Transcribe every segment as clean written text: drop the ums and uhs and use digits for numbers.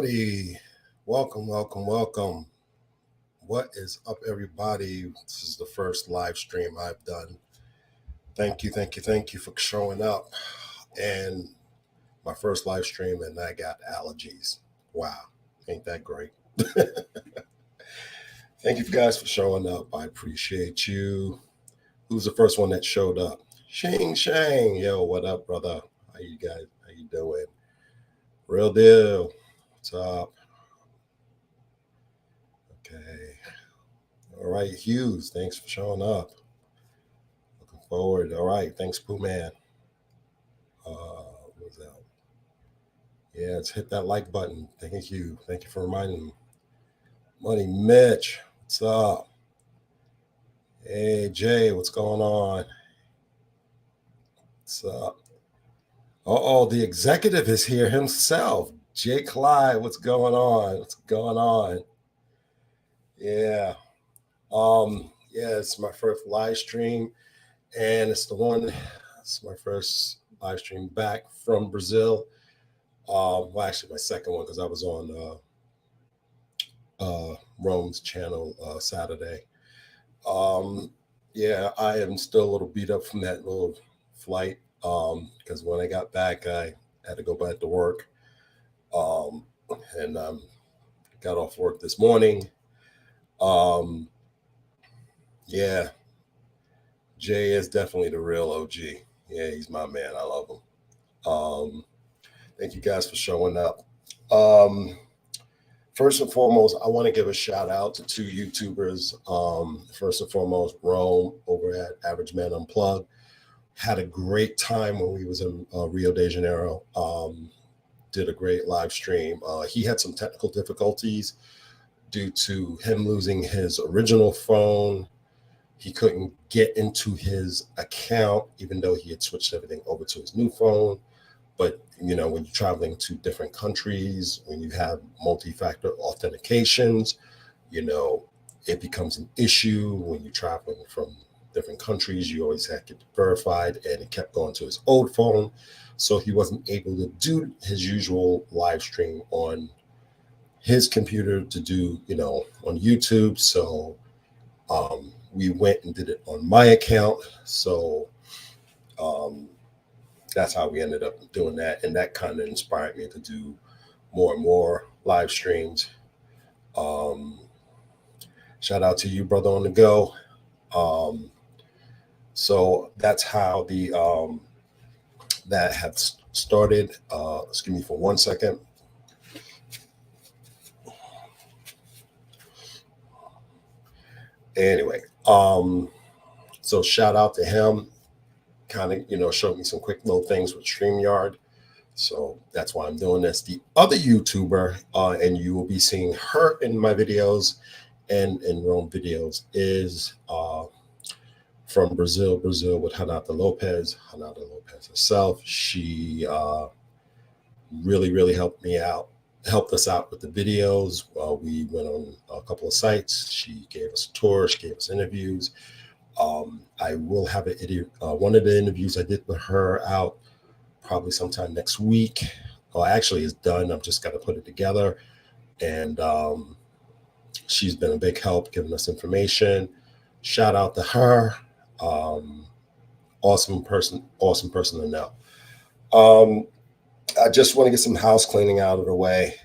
everybody. Welcome, welcome, welcome. What is up, everybody? This is the first live stream I've done. Thank you, thank you, thank you for showing up. And my first live stream, and I got allergies. Wow, ain't that great? Thank you guys for showing up. I appreciate you. Who's the first one that showed up? Shing Shang. Yo, what up, brother? How you guys? How you doing? Real deal. What's up? Okay. All right, Hughes. Thanks for showing up. Looking forward. All right. Thanks, Pooh Man. What was that? Yeah, let's hit that like button. Thank you. Thank you for reminding me. Money Mitch. What's up? Hey, Jay. What's going on? What's up? Oh, the executive is here himself. Jay Clyde. What's going on? What's going on? Yeah. Yeah, it's my first live stream, and it's my first live stream back from Brazil. Well, actually, my second one because I was on Rome's channel Saturday. Yeah, I am still a little beat up from that little flight because when I got back, I had to go back to work, and got off work this morning. Yeah, Jay is definitely the real OG. Yeah, he's my man. I love him. Thank you guys for showing up. First and foremost, I want to give a shout out to two YouTubers. First and foremost, Rome over at Average Man Unplugged. Had a great time when we was in Rio de Janeiro. Did a great live stream. He had some technical difficulties due to him losing his original phone. He couldn't get into his account, even though he had switched everything over to his new phone. But, when you're traveling to different countries, when you have multi-factor authentications, it becomes an issue. When you're traveling from different countries, you always have to get verified, and it kept going to his old phone. So he wasn't able to do his usual live stream on his computer to do, on YouTube. So we went and did it on my account. So that's how we ended up doing that. And that kind of inspired me to do more and more live streams. Shout out to you, brother on the go. So that's how that have started. Excuse me for 1 second. Anyway, so shout out to him. Kind of, showed me some quick little things with StreamYard. So that's why I'm doing this. The other YouTuber, and you will be seeing her in my videos and in Rome videos, is from Brazil with Renata Lopez herself. She really helped us out with the videos. We went on a couple of sites. She gave us a tour. She gave us interviews. I will have one of the interviews I did with her out probably sometime next week. Actually, it's done. I've just got to put it together. And she's been a big help giving us information. Shout out to her. Awesome person to know. I just want to get some house cleaning out of the way.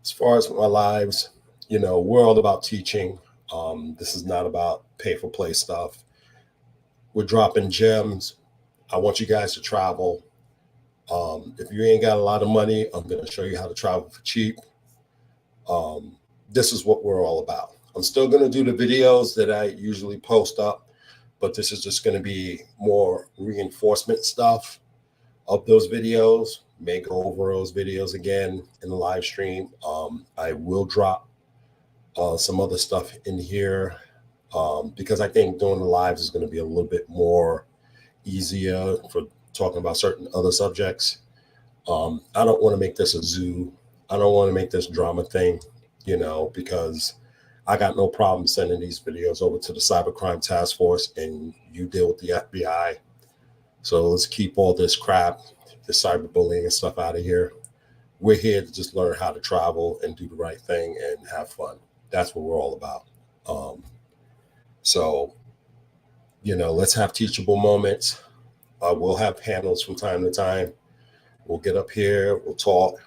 As far as my lives, we're all about teaching. This is not about pay for play stuff. We're dropping gems. I want you guys to travel. If you ain't got a lot of money, I'm going to show you how to travel for cheap. This is what we're all about. I'm still going to do the videos that I usually post up, but this is just going to be more reinforcement stuff of those videos. May go over those videos again in the live stream. I will drop some other stuff in here because I think doing the lives is going to be a little bit more easier for talking about certain other subjects. I don't want to make this a zoo. I don't want to make this drama thing, because I got no problem sending these videos over to the Cybercrime Task Force and you deal with the FBI. So let's keep all this crap, the cyberbullying and stuff out of here. we're here to just learn how to travel and do the right thing and have fun. That's what we're all about. So, let's have teachable moments. We'll have panels from time to time. We'll get up here. We'll talk.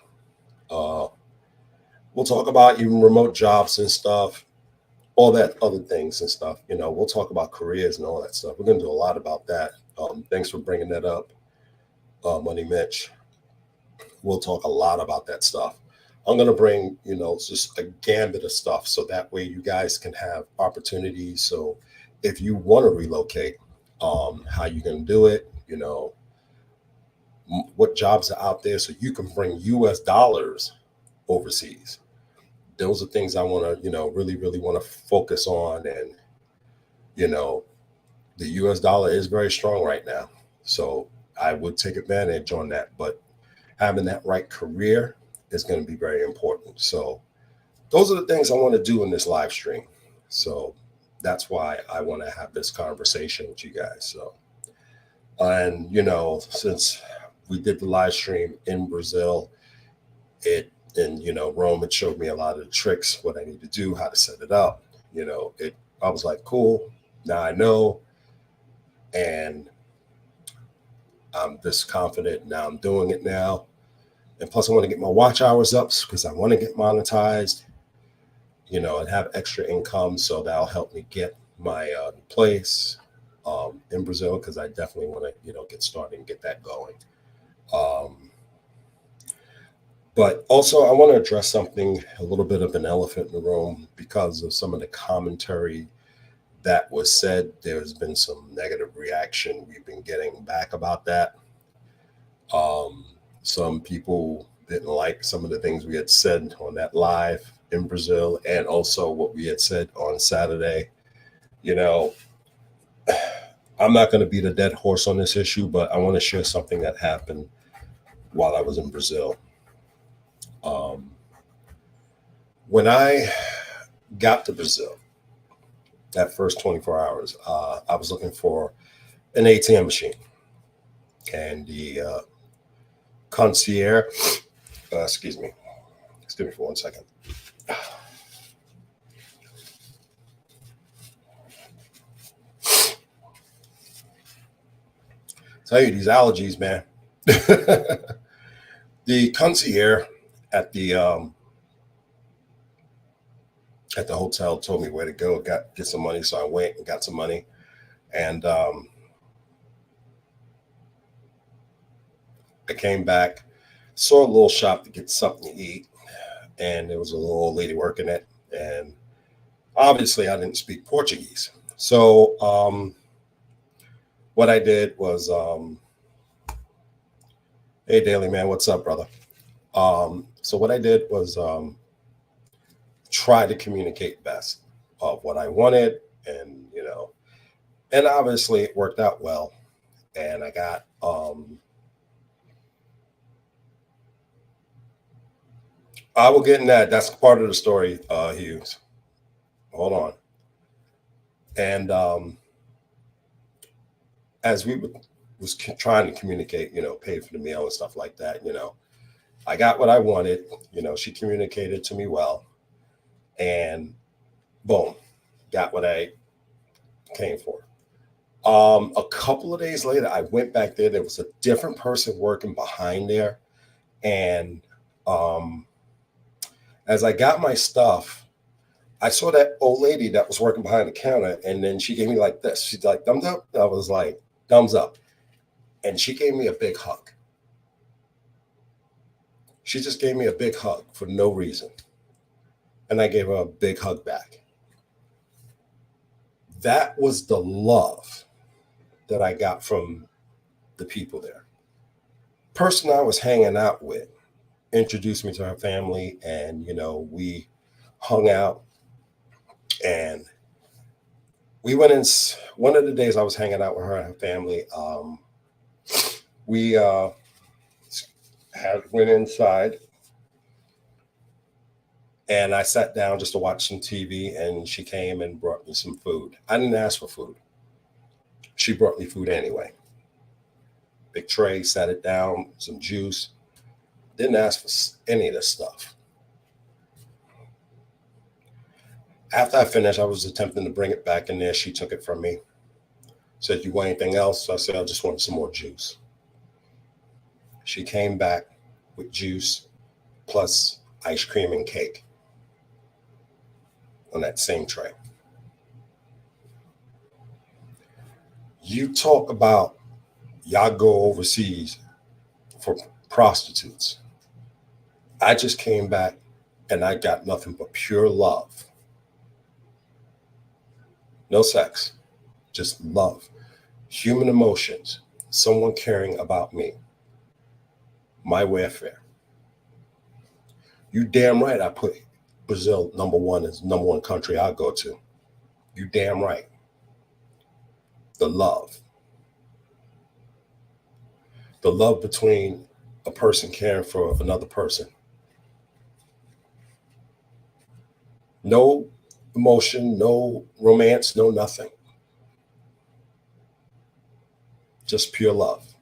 We'll talk about even remote jobs and stuff, all that other things and stuff. We'll talk about careers and all that stuff. We're going to do a lot about that. Thanks for bringing that up, Money Mitch. We'll talk a lot about that stuff. I'm going to bring, just a gambit of stuff so that way you guys can have opportunities. So if you want to relocate, how you going to do it, what jobs are out there so you can bring US dollars overseas. Those are things I want to, really, really want to focus on. And, the US dollar is very strong right now. So I would take advantage on that. But having that right career is going to be very important. So those are the things I want to do in this live stream. So that's why I want to have this conversation with you guys. So, and, since we did the live stream in Brazil, Rome, it showed me a lot of the tricks, what I need to do, how to set it up. I was like, cool, now I know. And I'm just confident now I'm doing it now. And plus I want to get my watch hours up because I want to get monetized, and have extra income. So that'll help me get my place in Brazil, because I definitely want to, get started and get that going. But also I want to address something, a little bit of an elephant in the room, because of some of the commentary that was said. There's been some negative reaction we've been getting back about that. Some people didn't like some of the things we had said on that live in Brazil, and also what we had said on Saturday. I'm not going to beat a dead horse on this issue, but I want to share something that happened while I was in Brazil. When I got to Brazil, that first 24 hours, I was looking for an ATM machine, and the concierge, excuse me for 1 second. Tell you, these allergies, man. The concierge at the hotel told me where to go, get some money. So I went and got some money, and I came back, saw a little shop to get something to eat, and there was a little old lady working it, and obviously I didn't speak Portuguese. So what I did was, hey Daily Man, what's up, brother? So what I did was try to communicate best of what I wanted, and and obviously it worked out well. And I got I will get in that. That's part of the story, Hughes. Hold on. And as we was trying to communicate, pay for the meal and stuff like that, I got what I wanted. She communicated to me well, and boom, got what I came for. A couple of days later, I went back there. There was a different person working behind there, and as I got my stuff, I saw that old lady that was working behind the counter, and then she gave me like this. She's like, thumbs up. I was like, thumbs up. And she gave me a big hug. She just gave me a big hug for no reason. And I gave her a big hug back. That was the love that I got from the people there. Person I was hanging out with introduced me to her family, and we hung out, and we went in. One of the days I was hanging out with her and her family, we went inside, and I sat down just to watch some TV, and she came and brought me some food. I didn't ask for food. She brought me food anyway. Big tray, sat it down, some juice. Didn't ask for any of this stuff. After I finished, I was attempting to bring it back in there. She took it from me. Said, "You want anything else?" So I said, "I just want some more juice." She came back with juice plus ice cream and cake on that same tray. You talk about y'all go overseas for prostitutes. I just came back and I got nothing but pure love. No sex, just love, human emotions, someone caring about me, my welfare. You damn right I put Brazil number one as number one country I'll go to. You damn right. The love. The love between a person caring for another person. No emotion, no romance, no nothing. Just pure love,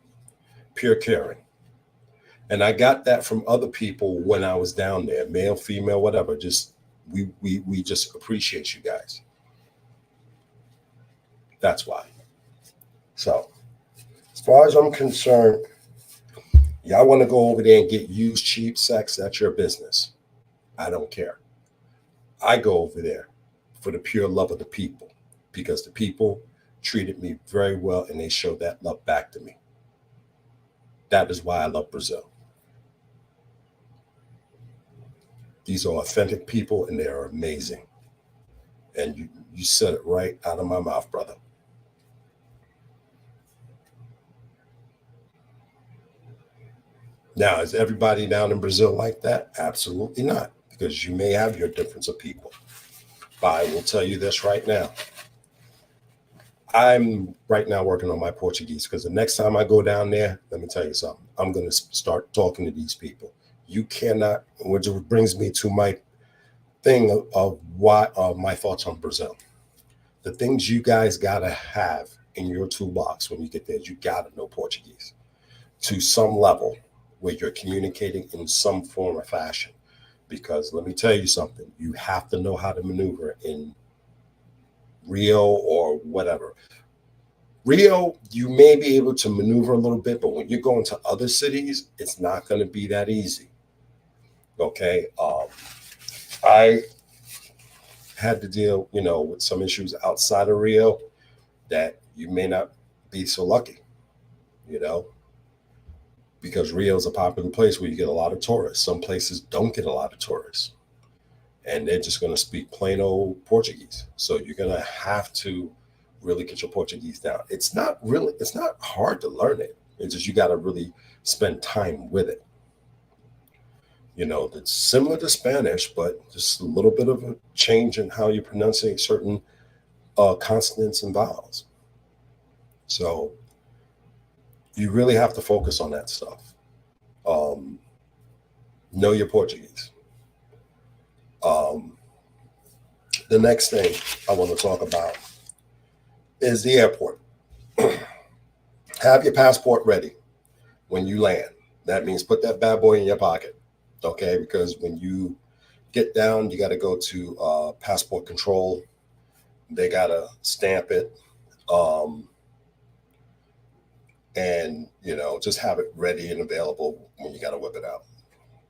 pure caring. And I got that from other people when I was down there, male, female, whatever. Just we just appreciate you guys. That's why. So as far as I'm concerned, y'all want to go over there and get used cheap sex, that's your business. I don't care. I go over there for the pure love of the people because the people treated me very well and they showed that love back to me. That is why I love Brazil. These are authentic people and they are amazing. And you said it right out of my mouth, brother. Now, is everybody down in Brazil like that? Absolutely not, because you may have your difference of people. But I will tell you this right now. I'm right now working on my Portuguese because the next time I go down there, let me tell you something. I'm going to start talking to these people. You cannot, which brings me to my thing of why my thoughts on Brazil. The things you guys got to have in your toolbox when you get there, you got to know Portuguese to some level where you're communicating in some form or fashion. Because let me tell you something, you have to know how to maneuver in Rio or whatever. Rio, you may be able to maneuver a little bit, but when you're going to other cities, it's not going to be that easy. Okay. I had to deal, with some issues outside of Rio that you may not be so lucky, because Rio is a popular place where you get a lot of tourists. Some places don't get a lot of tourists. And they're just going to speak plain old Portuguese. So you're going to have to really get your Portuguese down. It's not hard to learn it. It's just you got to really spend time with it. It's similar to Spanish, but just a little bit of a change in how you pronounce certain consonants and vowels. So you really have to focus on that stuff. Know your Portuguese. The next thing I want to talk about is the airport. Have your passport ready when you land. That means put that bad boy in your pocket, okay? Because when you get down, you got to go to passport control. They got to stamp it. And, just have it ready and available when you got to whip it out.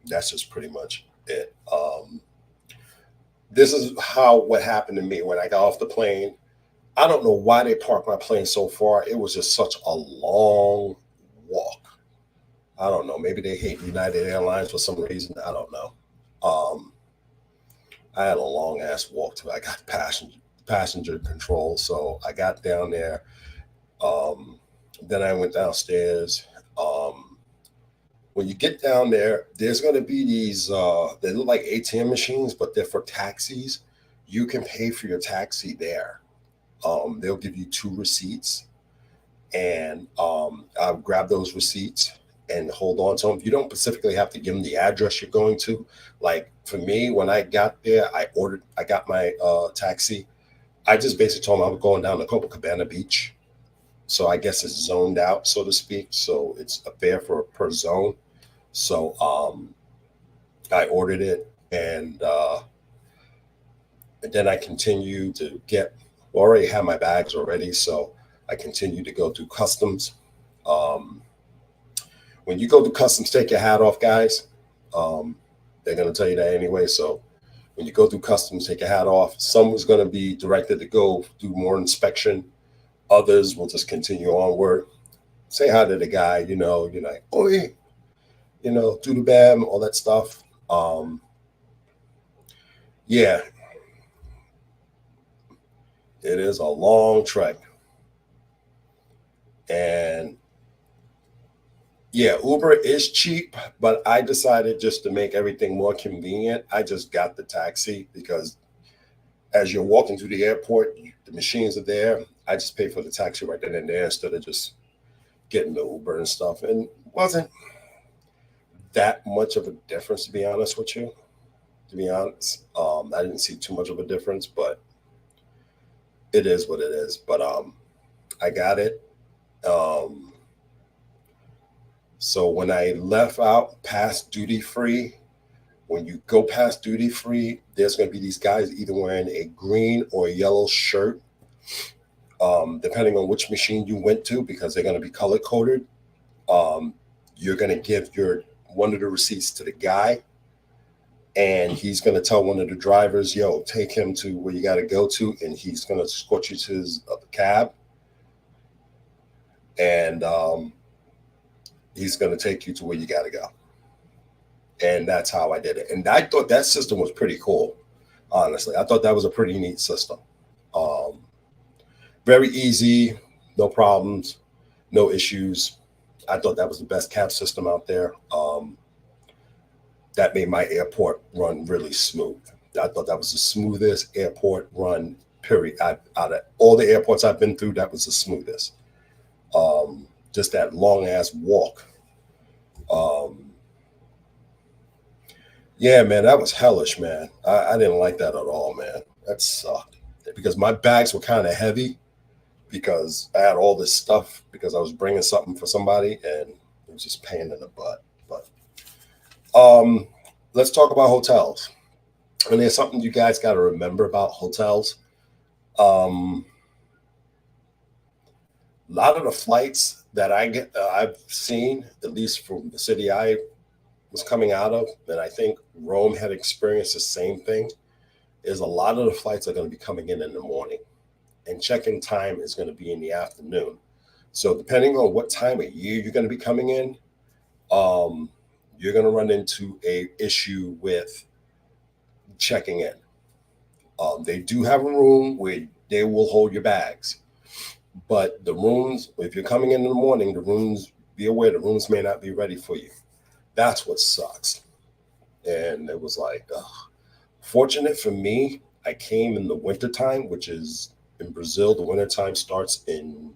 That's just pretty much it. This is what happened to me when I got off the plane. I don't know why they parked my plane so far. It was just such a long walk. I don't know. Maybe they hate United Airlines for some reason. I don't know. I had a long ass walk till I got passenger control. So I got down there. Then I went downstairs. When you get down there, there's going to be these, they look like ATM machines, but they're for taxis. You can pay for your taxi there. They'll give you 2 receipts, and I'll grab those receipts and hold on to them. You don't specifically have to give them the address you're going to. Like for me, when I got there, I got my taxi. I just basically told them I was going down to Copacabana Beach. So I guess it's zoned out, so to speak. So it's a fare per zone. So I ordered it, and then I continued to already had my bags already, so I continued to go through customs. Um, when you go through customs, take your hat off, guys. They're going to tell you that anyway. So when you go through customs, take your hat off. Someone's going to be directed to go do more inspection. Others will just continue onward. Say hi to the guy, you're like, oh, hey, do the bam, all that stuff. Yeah, it is a long trek. And yeah, Uber is cheap, but I decided just to make everything more convenient. I just got the taxi because as you're walking through the airport, the machines are there. I just pay for the taxi right then and there instead of just getting the Uber and stuff. And it wasn't that much of a difference, to be honest with you. To be honest, I didn't see too much of a difference, but it is what it is. But I got it. So when I left out past duty free, when you go past duty free, there's going to be these guys either wearing a green or a yellow shirt, depending on which machine you went to, because they're going to be color coded. You're going to give one of the receipts to the guy, and he's going to tell one of the drivers, yo, take him to where you got to go to, and he's going to escort you to his cab, and he's going to take you to where you got to go. And that's how I did it. And I thought that system was pretty cool, honestly. I thought that was a pretty neat system. Very easy, no problems, no issues. I thought that was the best cab system out there. That made my airport run really smooth. I thought that was the smoothest airport run, period. Out of all the airports I've been through, that was the smoothest. Just that long ass walk. Yeah, man, that was hellish, man. I didn't like that at all, man. That sucked because my bags were kind of heavy because I had all this stuff because I was bringing something for somebody, and it was just pain in the butt. But let's talk about hotels. And there's something you guys got to remember about hotels. A lot of the flights that I've seen, at least from the city I was coming out of, and I think Rome had experienced the same thing, is a lot of the flights are going to be coming in the morning, and check-in time is going to be in the afternoon. So depending on what time of year you're going to be coming in, you're going to run into a issue with checking in. They do have a room where they will hold your bags, but the rooms, if you're coming in the morning, be aware the rooms may not be ready for you. That's what sucks. And it was like, fortunate for me, I came in the wintertime, which is in Brazil. The wintertime starts in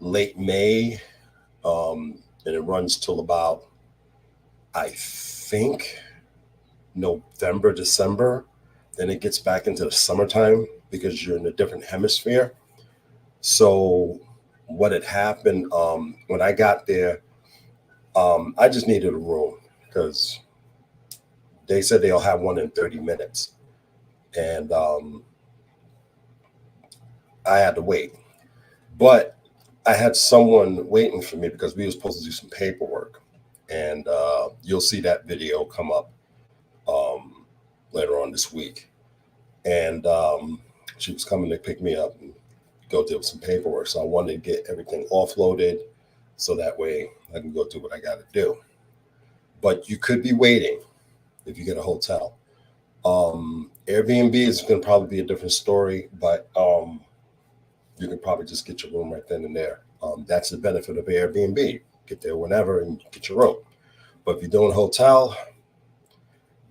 late May, and it runs till about, I think, November, December. Then it gets back into the summertime because you're in a different hemisphere. So what had happened when I got there, I just needed a room because they said they'll have one in 30 minutes. And I had to wait. But I had someone waiting for me because we were supposed to do some paperwork. And you'll see that video come up later on this week. And she was coming to pick me up and go do some paperwork. So I wanted to get everything offloaded so that way I can go do what I got to do. But you could be waiting if you get a hotel. Airbnb is going to probably be a different story, but you can probably just get your room right then and there. That's the benefit of Airbnb. Get there whenever and get your room. But if you're doing a hotel,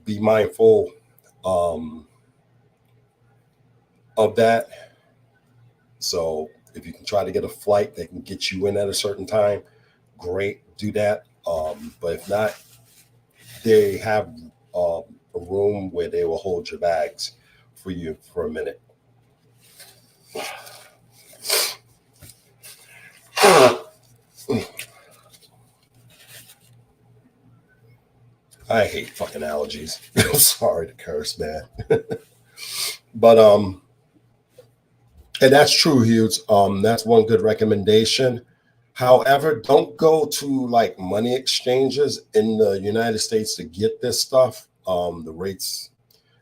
be mindful of that. So if you can try to get a flight that can get you in at a certain time, great, do that. But if not, they have a room where they will hold your bags for you for a minute. I hate fucking allergies. I'm sorry to curse, man. But and that's true, Hughes. That's one good recommendation. However, don't go to like money exchanges in the United States to get this stuff. The rates,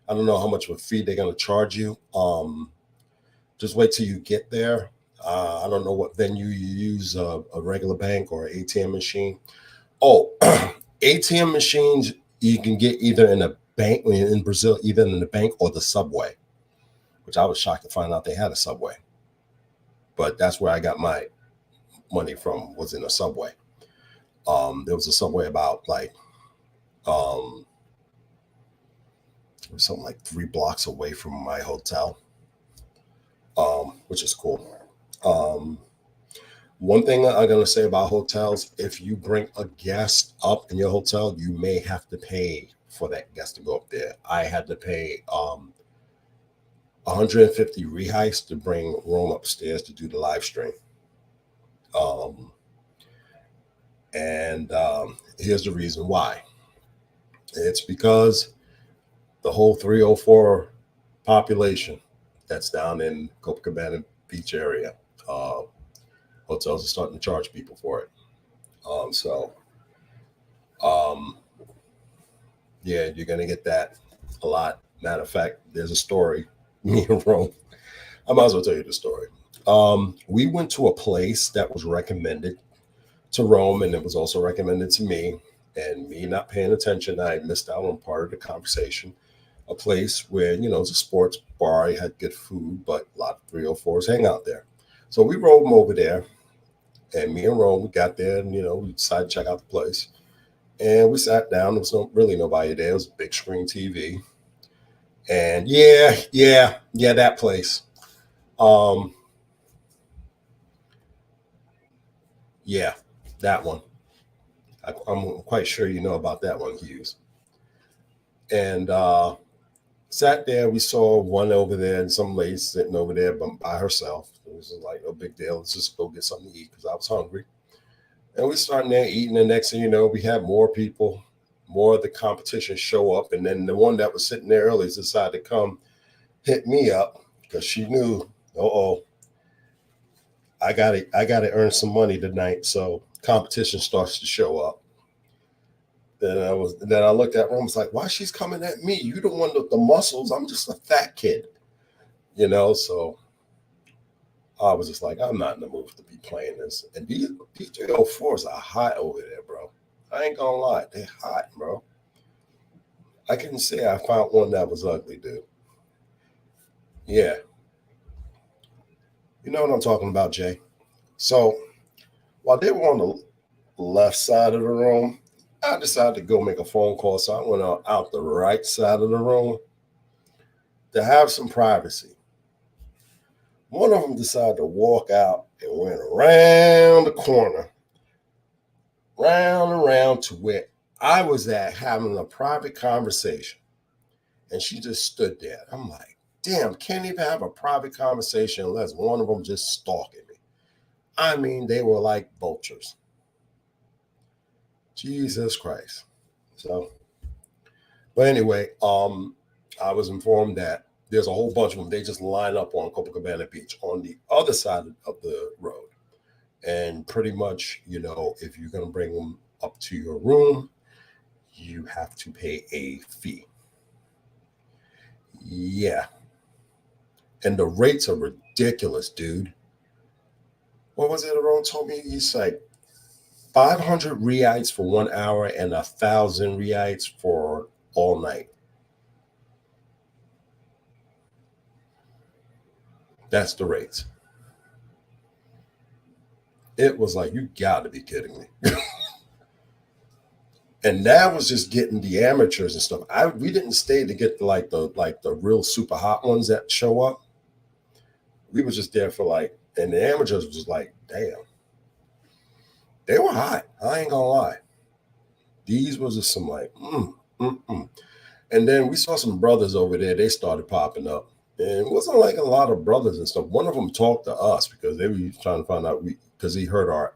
I don't know how much of a fee they're gonna charge you. Just wait till you get there. I don't know what venue you use, a regular bank or an ATM machine. Oh, ATM machines you can get either in a bank in Brazil, either in the bank or the subway, which I was shocked to find out they had a subway. But that's where I got my money from, was in a subway. There was a subway about like it was something like 3 blocks away from my hotel, which is cool. Um, One thing I'm going to say about hotels, if you bring a guest up in your hotel, you may have to pay for that guest to go up there. I had to pay 150 reais to bring Rome upstairs to do the live stream. Um, and here's the reason why. It's because the whole 304 population that's down in Copacabana Beach area, uh, hotels are starting to charge people for it. So, um, yeah, you're going to get that a lot. Matter of fact, there's a story, me and Rome. I might as well tell you the story. We went to a place that was recommended to Rome, and it was also recommended to me. And me not paying attention, I missed out on part of the conversation. A place where, it's a sports bar, it had good food, but a lot of 304s hang out there. So we rode over there, and me and Rome, we got there, and, we decided to check out the place. And we sat down. There was really nobody there. It was a big screen TV. And yeah, that place. Um, yeah, that one. I'm quite sure you know about that one, Hughes. And sat there. We saw one over there and some lady sitting over there by herself. It was like no big deal. Let's just go get something to eat because I was hungry. And we started there eating. The next thing you know, we had more people, more of the competition show up. And then the one that was sitting there early decided to come hit me up because she knew, I got to earn some money tonight. So competition starts to show up. Then I looked at her and was like, why she's coming at me? You don't want the muscles. I'm just a fat kid, So I was just like, I'm not in the mood to be playing this. And these 304s are hot over there, bro. I ain't gonna lie, they're hot, bro. I couldn't say I found one that was ugly, dude. Yeah, you know what I'm talking about, Jay. So while they were on the left side of the room, I decided to go make a phone call. So I went out the right side of the room to have some privacy. One of them decided to walk out and went around the corner, round and round to where I was at having a private conversation. And she just stood there. I'm like, damn, can't even have a private conversation unless one of them just stalking me. I mean, they were like vultures. Jesus Christ. So, but anyway, I was informed that there's a whole bunch of them. They just line up on Copacabana Beach on the other side of the road. And pretty much, if you're going to bring them up to your room, you have to pay a fee. Yeah. And the rates are ridiculous, dude. What was it Aaron told me? He's like 500 reais for 1 hour and 1,000 reais for all night. That's the rates. It was like, you got to be kidding me. And that was just getting the amateurs and stuff. We didn't stay to get the real super hot ones that show up. We were just there for and the amateurs was just like, damn, they were hot. I ain't gonna lie. These was just some And then we saw some brothers over there. They started popping up, and it wasn't like a lot of brothers and stuff. One of them talked to us because they were trying to find out because he heard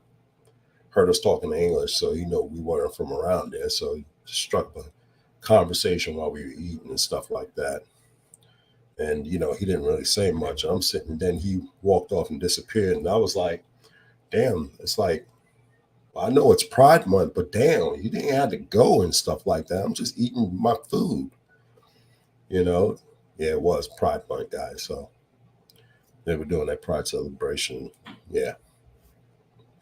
us talking English, so we weren't from around there. So he struck conversation while we were eating and stuff like that. And, you know, he didn't really say much. I'm sitting, then he walked off and disappeared. And I was like, damn, it's like, I know it's Pride Month, but damn, you didn't have to go and stuff like that. I'm just eating my food, you know? Yeah, it was Pride Month, guys. So they were doing that Pride celebration. Yeah,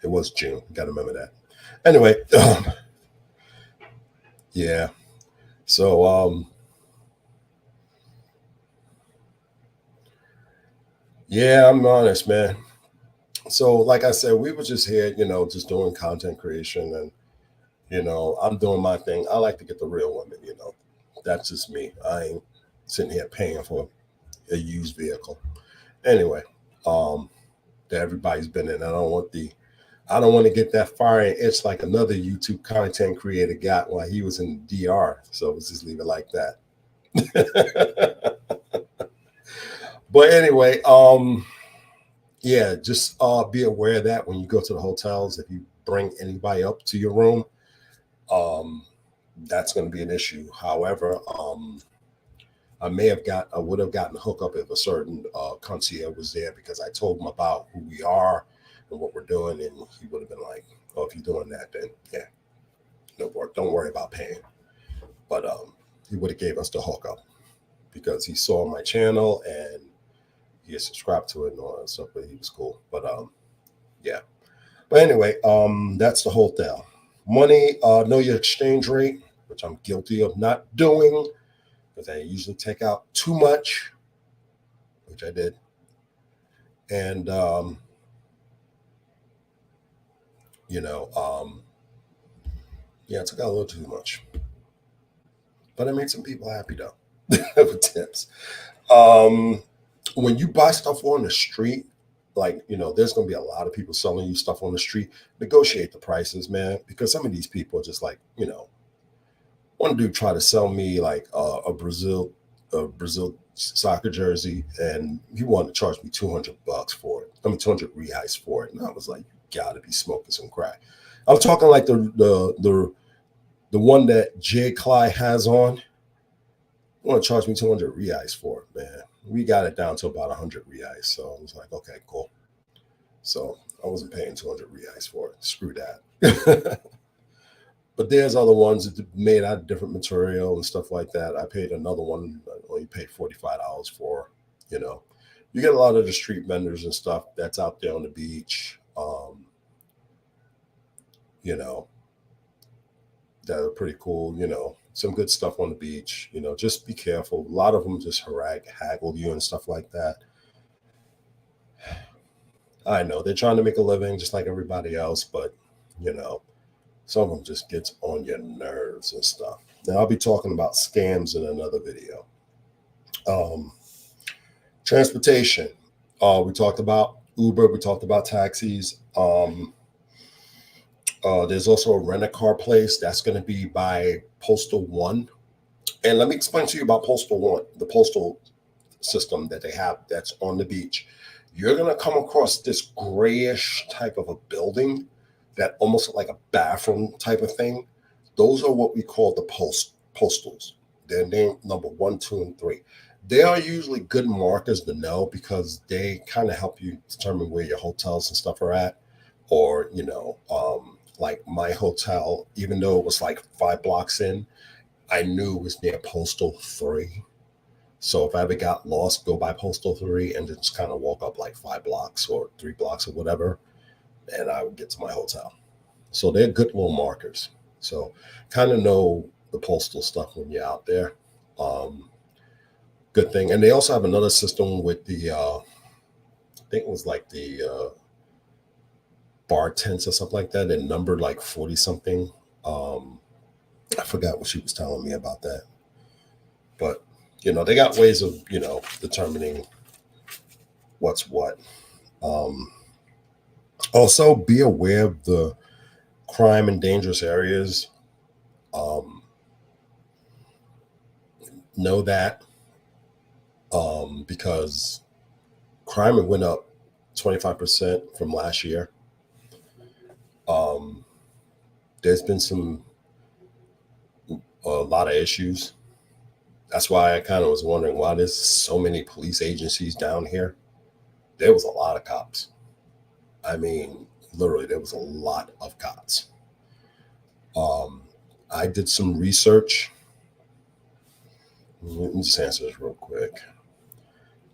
it was June. Got to remember that. Anyway, yeah. So, yeah, I'm honest, man. So, like I said, we were just here, you know, just doing content creation, and you know, I'm doing my thing. I like to get the real women, you know. That's just me. I ain't sitting here paying for a used vehicle. Anyway, um, that everybody's been in. I don't want to get that fire and itch like another YouTube content creator got while he was in DR. So let's just leave it like that. But anyway, yeah, just be aware that when you go to the hotels, if you bring anybody up to your room, um, that's going to be an issue. However, I would have gotten a hookup if a certain concierge was there because I told him about who we are and what we're doing, and he would have been like, "Oh, if you're doing that, then yeah, no work. Don't worry about paying." But he would have gave us the hookup because he saw my channel and he had subscribed to it and all that stuff. But he was cool. But yeah. But anyway, that's the whole thing. Money, know your exchange rate, which I'm guilty of not doing because I usually take out too much, which I did. And, you know, yeah, I took out a little too much. But I made some people happy though with tips. Um, when you buy stuff on the street, like, you know, there's going to be a lot of people selling you stuff on the street. Negotiate the prices, man, because some of these people are just like, you know, one dude tried to sell me like a Brazil soccer jersey, and he wanted to charge me $200 for it. I mean, 200 reais for it, and I was like, you gotta be smoking some crack. I'm talking like the one that Jay Cly has on. You want to charge me 200 reais for it, man? We got it down to about 100 reais, so I was like, okay, cool. So I wasn't paying 200 reais for it. Screw that. But there's other ones that made out of different material and stuff like that. I paid another one. I only paid $45 for. You know, you get a lot of the street vendors and stuff that's out there on the beach. You know, that are pretty cool. You know, some good stuff on the beach. You know, just be careful. A lot of them just haggle you and stuff like that. I know they're trying to make a living just like everybody else, but you know, some of them just gets on your nerves and stuff. Now I'll be talking about scams in another video. Um, Transportation. We talked about Uber. We talked about taxis. There's also a rent-a-car place that's going to be by Postal One. And let me explain to you about Postal One, the postal system that they have that's on the beach. You're going to come across this grayish type of a building that almost like a bathroom type of thing. Those are what we call the postals. They're named number 1, 2, and 3. They are usually good markers to know because they kind of help you determine where your hotels and stuff are at. Or, you know, like my hotel, even though it was like 5 blocks in, I knew it was near Postal 3. So if I ever got lost, go by Postal 3 and just kind of walk up like 5 blocks or 3 blocks or whatever, and I would get to my hotel. So they're good little markers. So kind of know the postal stuff when you're out there. Good thing. And they also have another system with the, I think it was like the bar tents or something like that. They numbered like 40 something. I forgot what she was telling me about that. But, you know, they got ways of, you know, determining what's what. Also, be aware of the crime and dangerous areas. Know that because crime went up 25% from last year. There's been some a lot of issues. That's why I kind of was wondering why there's so many police agencies down here. There was a lot of cops. I mean, literally, there was a lot of cops. Um, I did some research. Let me just answer this real quick.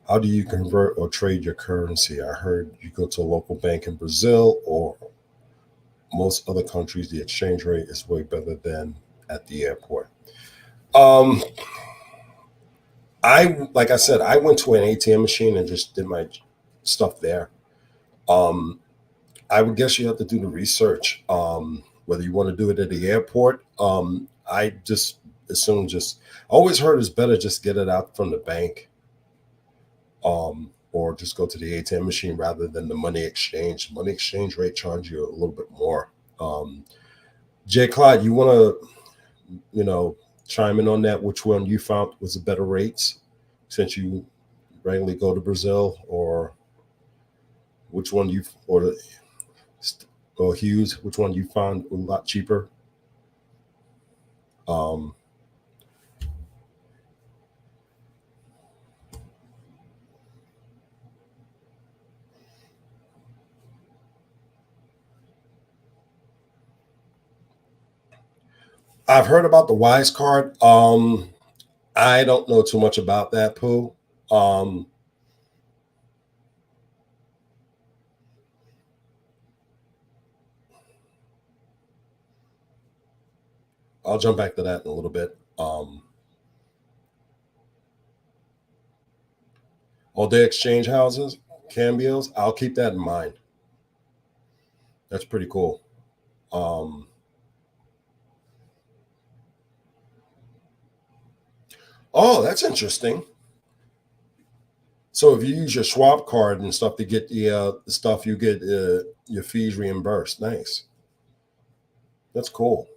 How do you convert or trade your currency? I heard you go to a local bank in Brazil or most other countries, the exchange rate is way better than at the airport. Um, like I said, I went to an ATM machine and just did my stuff there. Um, I would guess you have to do the research. Whether you want to do it at the airport, I just assume just always heard it's better just get it out from the bank, or just go to the ATM machine rather than the money exchange. Money exchange rate charge you a little bit more. Jay Clyde, you want to chime in on that? Which one you found was the better rates since you regularly go to Brazil, or which one you or Hughes, which one you found a lot cheaper? Um, I've heard about the Wise card. I don't know too much about that, Pooh. Um, I'll jump back to that in a little bit. All day exchange houses, cambios. I'll keep that in mind. That's pretty cool. Um, oh, that's interesting. So if you use your swap card and stuff to get the stuff, you get your fees reimbursed. Nice. That's cool.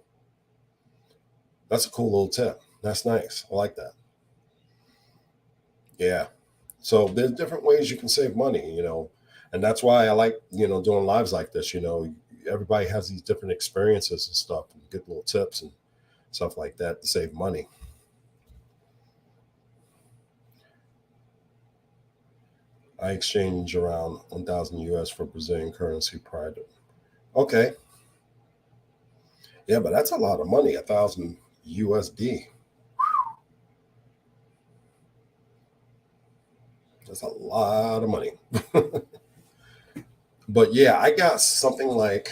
That's a cool little tip. That's nice. I like that. Yeah. So there's different ways you can save money, and that's why I like, doing lives like this. Everybody has these different experiences and stuff, and get little tips and stuff like that to save money. I exchange around 1,000 US for Brazilian currency prior to. Okay. Yeah, but that's a lot of money, 1,000 USD. That's a lot of money. But yeah, I got something like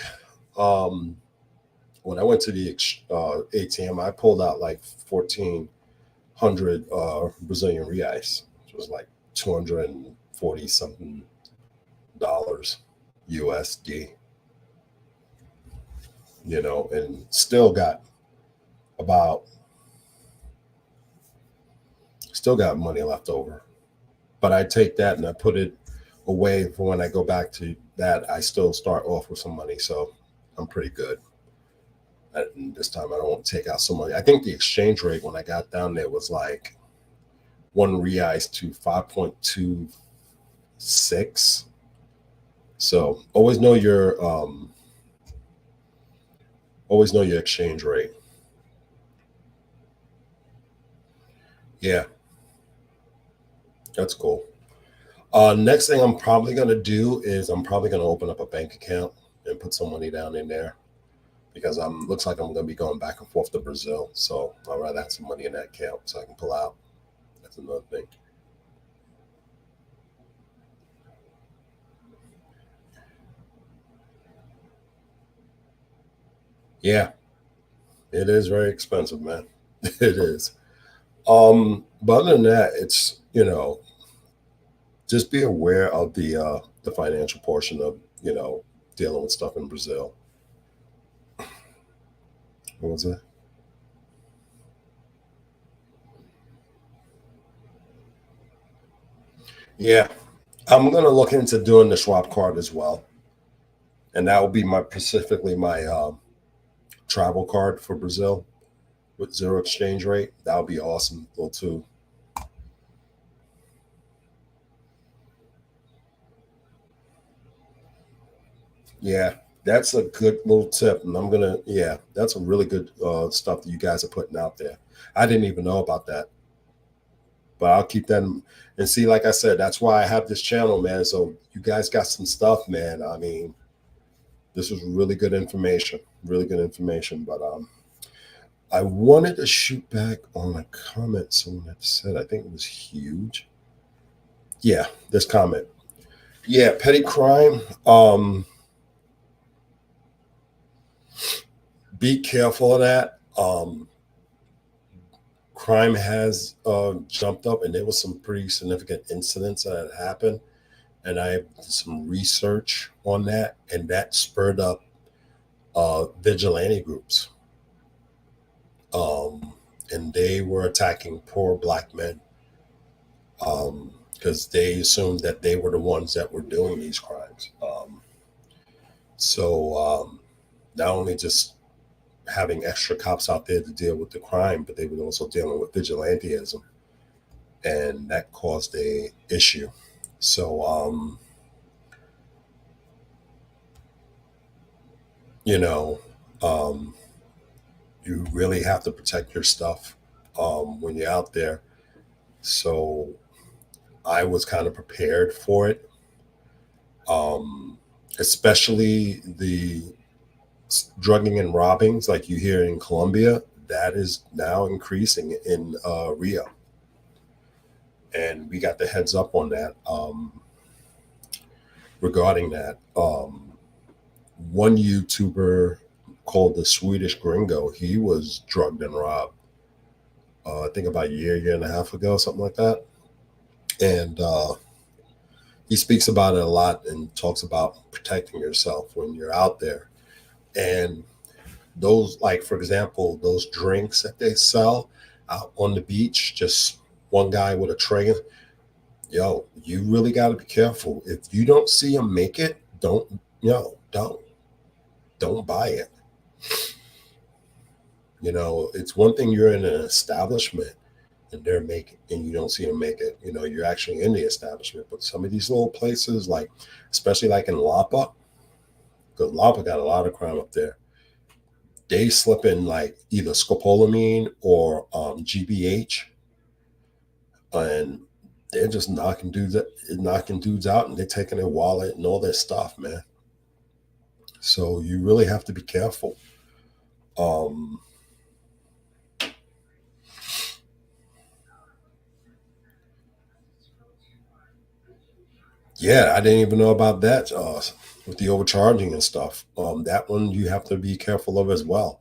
um, when I went to the ATM, I pulled out like 1,400 Brazilian reais, which was like 240 something dollars USD, and about still got money left over. But I take that and I put it away for when I go back to that. I still start off with some money, so I'm pretty good. And this time I don't want to take out so much. I think the exchange rate when I got down there was like 1 reais to 5.26. So always know your exchange rate. Yeah, that's cool. Next thing I'm probably gonna do is I'm probably gonna open up a bank account and put some money down in there because looks like I'm gonna be going back and forth to Brazil. So I'd rather have some money in that account so I can pull out. That's another thing. Yeah, it is very expensive, man. It is. But other than that, it's just be aware of the financial portion of dealing with stuff in Brazil. What was it? Yeah, I'm gonna look into doing the swap card as well, and that will be specifically my travel card for Brazil with zero exchange rate. That would be awesome, though, too. Yeah. That's a good little tip, and I'm gonna, yeah, that's a really good stuff that you guys are putting out there. I didn't even know about that, but I'll keep that and see. Like I said, that's why I have this channel, man. So you guys got some stuff, man. I mean, this was really good information, really good information. But I wanted to shoot back on a comment someone had said. I think it was huge. Yeah, this comment. Yeah, petty crime. Be careful of that. Crime has jumped up, and there was some pretty significant incidents that had happened. And I did some research on that, and that spurred up vigilante groups. And they were attacking poor black men because they assumed that they were the ones that were doing these crimes. So not only just having extra cops out there to deal with the crime, but they were also dealing with vigilantism, and that caused a issue. So you know, um, you really have to protect your stuff when you're out there. So I was kind of prepared for it, um, especially the drugging and robbings like you hear in Colombia. That is now increasing in Rio, and we got the heads up on that regarding that. One YouTuber called the Swedish Gringo, he was drugged and robbed. I think about a year and a half ago, something like that. And he speaks about it a lot and talks about protecting yourself when you're out there. And those, like, for example, those drinks that they sell out on the beach, just one guy with a tray, yo, you really got to be careful. If you don't see him make it, don't buy it. It's one thing you're in an establishment and they're making, and you don't see them make it. You're actually in the establishment. But some of these little places, like especially like in Lapa, because Lapa got a lot of crime up there. They slip in like either scopolamine or GBH, and they're just knocking dudes out, and they're taking their wallet and all their stuff, man. So you really have to be careful. Um, Yeah, I didn't even know about that with the overcharging and stuff. That one you have to be careful of as well.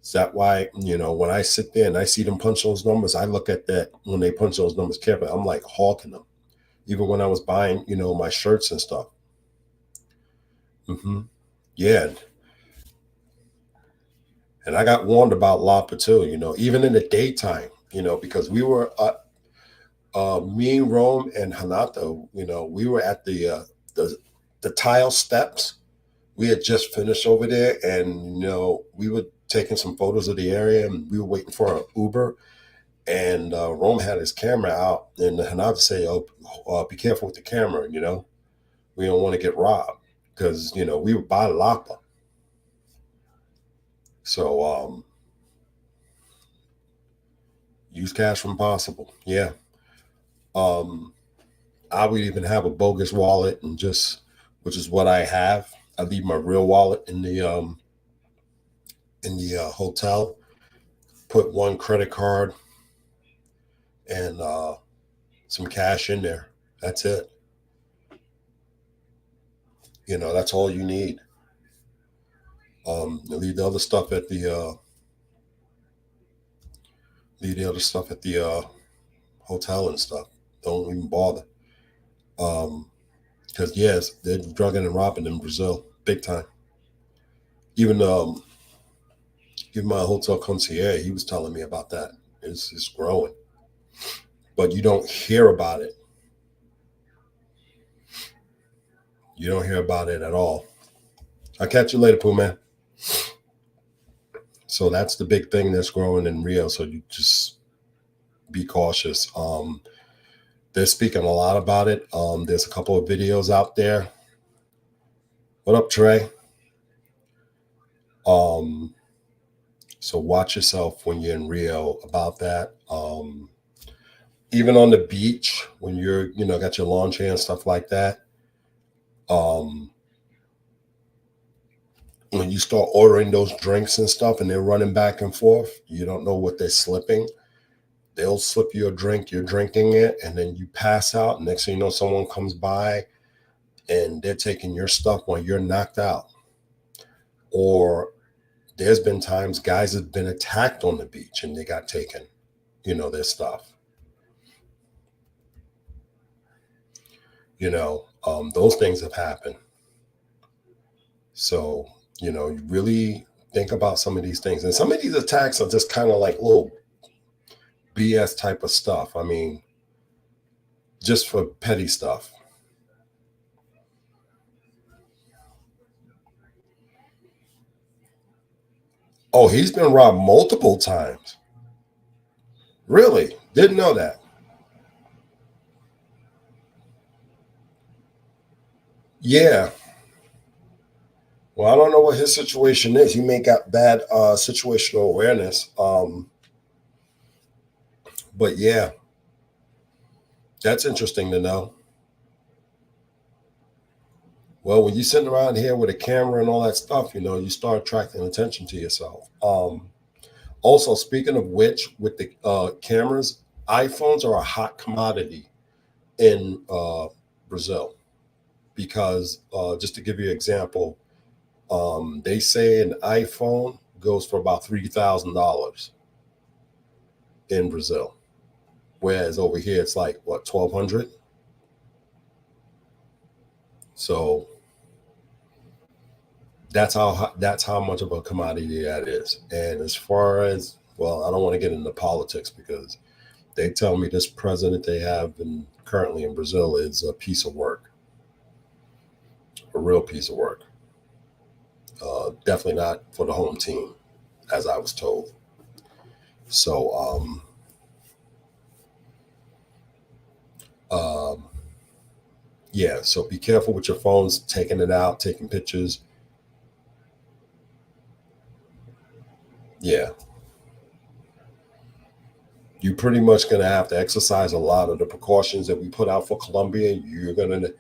Is that why, when I sit there and I see them punch those numbers, I look at that when they punch those numbers carefully. I'm like hawking them. Even when I was buying, my shirts and stuff. hmm Yeah. And I got warned about Lapa too, even in the daytime, because we were, me, Rome, and Hanato, we were at the tile steps. We had just finished over there, and we were taking some photos of the area, and we were waiting for an Uber. And Rome had his camera out, and Hanav said, "Oh, be careful with the camera. We don't want to get robbed because we were by Lapa, so use cash when possible." Yeah, um, I would even have a bogus wallet and which is what I have. I leave my real wallet in the hotel. Put one credit card and some cash in there. That's it. That's all you need. Leave the other stuff at the hotel and stuff. Don't even bother. Because yes, they're drugging and robbing in Brazil, big time. Even my hotel concierge, he was telling me about that. It's growing, but you don't hear about it. You don't hear about it at all. I'll catch you later, Pooh man. So that's the big thing that's growing in Rio. So you just be cautious. They're speaking a lot about it. There's a couple of videos out there. What up, Trey? So watch yourself when you're in Rio about that. Even on the beach when you're, got your lawn chair and stuff like that. When you start ordering those drinks and stuff and they're running back and forth, you don't know what they're slipping. They'll slip you a drink, you're drinking it, and then you pass out. Next thing you know, someone comes by and they're taking your stuff while you're knocked out. Or there's been times guys have been attacked on the beach and they got taken, their stuff. Those things have happened. So, you really think about some of these things. And some of these attacks are just kind of like little BS type of stuff. I mean, just for petty stuff. Oh, he's been robbed multiple times. Really? Didn't know that. Yeah. Well, I don't know what his situation is. He may got bad situational awareness. But yeah, that's interesting to know. Well, when you're sitting around here with a camera and all that stuff, you start attracting attention to yourself. Also, speaking of which, with the cameras, iPhones are a hot commodity in Brazil because, just to give you an example, they say an iPhone goes for about $3,000 in Brazil, whereas over here it's like what, 1,200. So that's how much of a commodity that is. And as far as, well, I don't want to get into politics because they tell me this president they have currently in Brazil is a piece of work, a real piece of work. Definitely not for the home team, as I was told. So, um, yeah. So be careful with your phones, taking it out, taking pictures. Yeah, you're pretty much going to have to exercise a lot of the precautions that we put out for Colombia. You're going to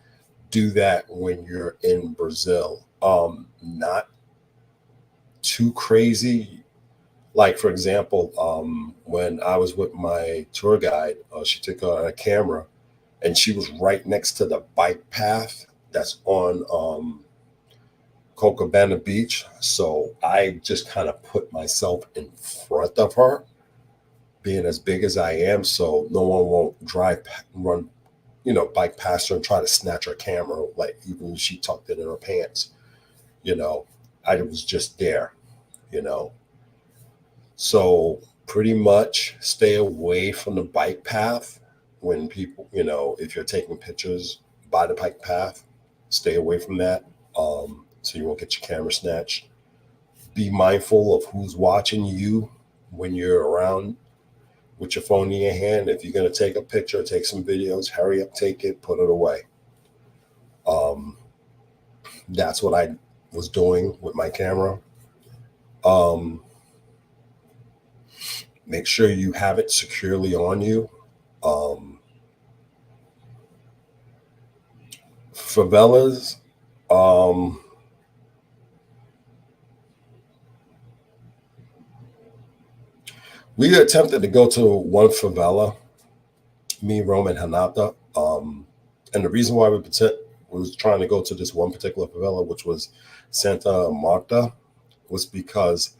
do that when you're in Brazil. Not too crazy. Like, for example, when I was with my tour guide, she took a camera and she was right next to the bike path that's on Copacabana Beach. So I just kind of put myself in front of her, being as big as I am, so no one won't run, bike past her and try to snatch her camera. Like even when she tucked it in her pants, you know, I was just there, you know. So pretty much stay away from the bike path when people, if you're taking pictures by the bike path, stay away from that. So you won't get your camera snatched. Be mindful of who's watching you when you're around with your phone in your hand. If you're going to take a picture, take some videos, hurry up, take it, put it away. That's what I was doing with my camera. Um, Make sure you have it securely on you. Um, Favelas, um, we attempted to go to one favela, me, Rome, and Hanata. And the reason why we was trying to go to this one particular favela, which was Santa Marta, was because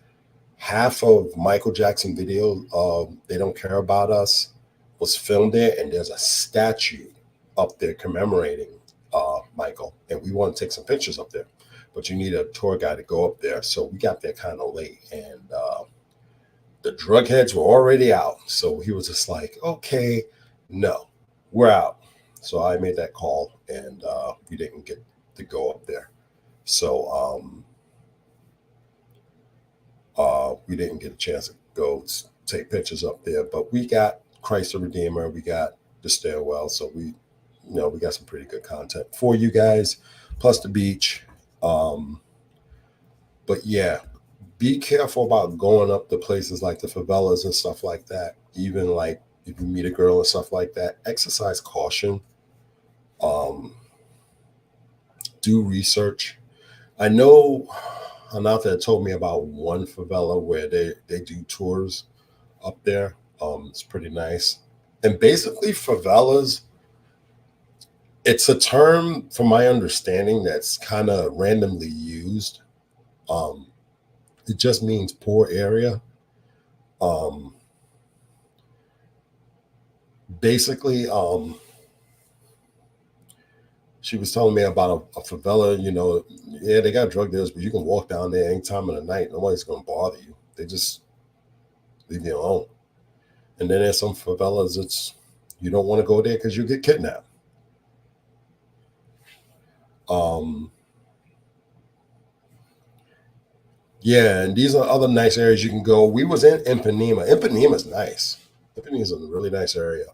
half of Michael Jackson video, They Don't Care About Us, was filmed there, and there's a statue up there commemorating Michael. And we want to take some pictures up there, but you need a tour guide to go up there. So we got there kind of late, and the drug heads were already out. So he was just like, okay, no, we're out. So I made that call, and we didn't get to go up there. So we didn't get a chance to go take pictures up there. But we got Christ the Redeemer, we got the stairwell. So we got some pretty good content for you guys, plus the beach. But yeah, be careful about going up to places like the favelas and stuff like that. Even like if you meet a girl and stuff like that, exercise caution. Um, do research. I know Anatha told me about one favela where they do tours up there. It's pretty nice. And basically, favelas, it's a term, from my understanding, that's kind of randomly used. Um, it just means poor area. Um, basically, she was telling me about a favela. You know, yeah, they got drug dealers, but you can walk down there any time of the night. Nobody's gonna bother you. They just leave you alone. And then there's some favelas. It's you don't want to go there because you get kidnapped. Um, yeah, and these are other nice areas you can go. We was in Ipanema. Ipanema's nice. Ipanema's a really nice area.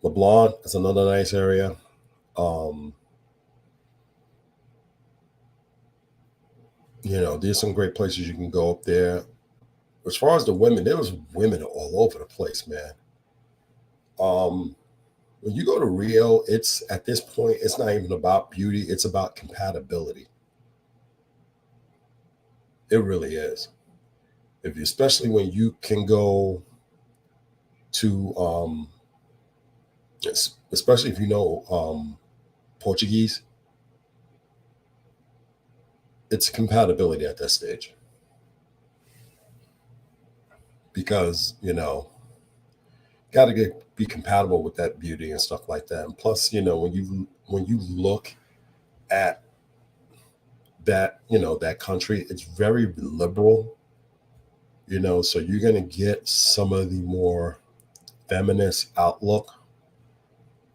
LeBlanc is another nice area. Um, you know, there's some great places you can go up there. As far as the women, there was women all over the place, man. Um, when you go to Rio, it's at this point, it's not even about beauty, it's about compatibility. It really is. If you, especially when you can go to especially if you know Portuguese, it's compatibility at that stage. Because, you know, got to get be compatible with that beauty and stuff like that. And plus, you know, when you look at that, you know, that country, it's very liberal, you know, so you're going to get some of the more feminist outlook.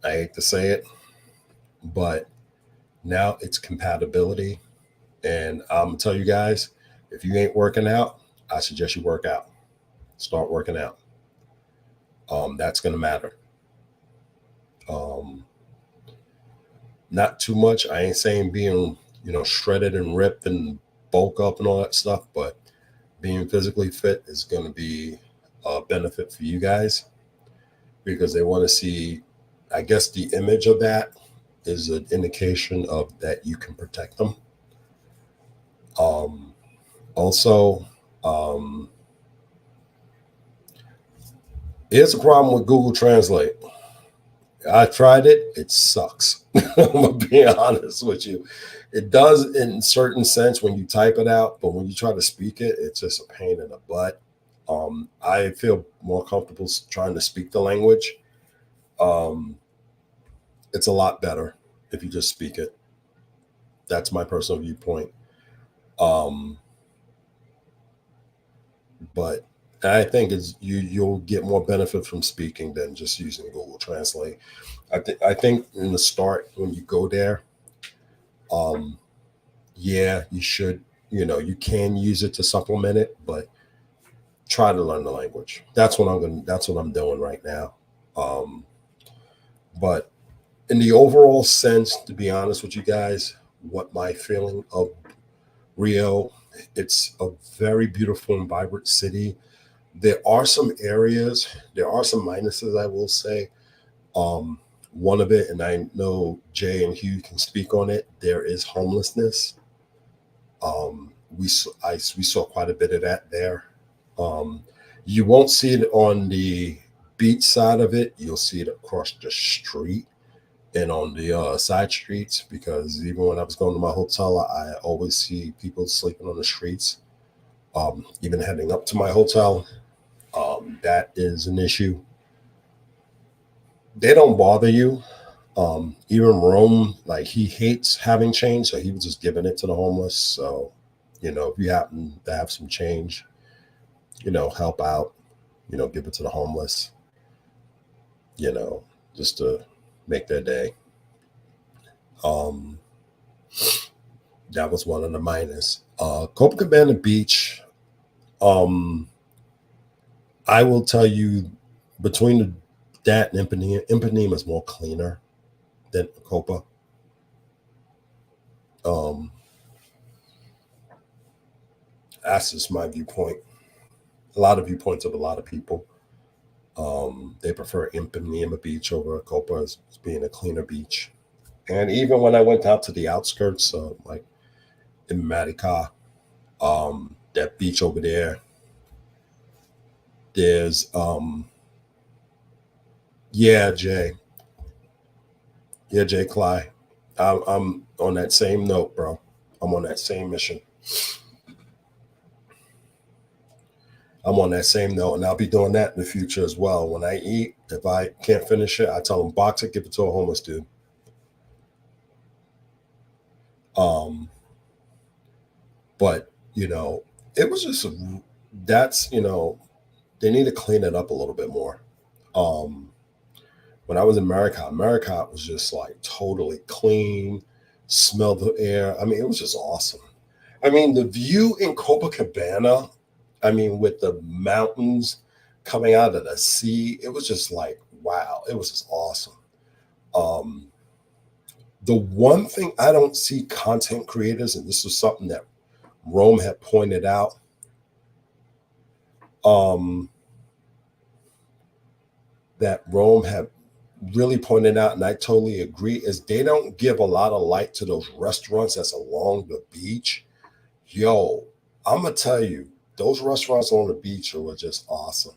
I hate to say it, but now it's compatibility. And I'm gonna tell you guys, if you ain't working out, I suggest you work out. Start working out. That's gonna matter. Um, not too much. I ain't saying being, you know, shredded and ripped and bulk up and all that stuff, but being physically fit is gonna be a benefit for you guys because they want to see. I guess the image of that is an indication of that you can protect them. Um, also, um, here's a problem with Google Translate. I tried it. It sucks. I'm gonna be honest with you. It does in certain sense when you type it out, but when you try to speak it, it's just a pain in the butt. I feel more comfortable trying to speak the language. Um, it's a lot better if you just speak it. That's my personal viewpoint. Um, but I think is you'll get more benefit from speaking than just using Google Translate. I think in the start when you go there, um, yeah, you should, you know, you can use it to supplement it, but try to learn the language. That's what I'm doing right now. Um, but in the overall sense, to be honest with you guys, what my feeling of Rio, it's a very beautiful and vibrant city. There are some areas, there are some minuses, I will say. Um, one of it, and I know Jay and Hugh can speak on it, there is homelessness. We saw quite a bit of that there. Um, you won't see it on the beach side of it. You'll see it across the street and on the side streets because even when I was going to my hotel, I always see people sleeping on the streets. Even heading up to my hotel, that is an issue. They don't bother you. Even Rome, like he hates having change, so he was just giving it to the homeless. So, you know, if you happen to have some change, you know, help out, you know, give it to the homeless, you know, just to make their day. Um, that was one of the minus. Copacabana Beach, um, I will tell you, between that and Ipanema is more cleaner than Copa. Um, That's just my viewpoint. A lot of viewpoints of a lot of people. They prefer Ipanema Beach over Copa as being a cleaner beach. And even when I went out to the outskirts, like in Marica, that beach over there, there's yeah, Jay. Yeah, Jay Cly. I'm on that same note, bro. I'm on that same mission. I'm on that same note, and I'll be doing that in the future as well. When I eat, if I can't finish it, I tell them box it, give it to a homeless dude. Um, but it was just that's they need to clean it up a little bit more. Um, when I was in America was just like totally clean, smelled the air. I mean, it was just awesome. I mean, the view in Copacabana, I mean, with the mountains coming out of the sea, it was just like, wow, it was just awesome. Um, the one thing I don't see content creators, and this was something that Rome had pointed out, um, that Rome had really pointed out, and I totally agree, is they don't give a lot of light to those restaurants that's along the beach. Yo, I'm gonna tell you, those restaurants on the beach were just awesome.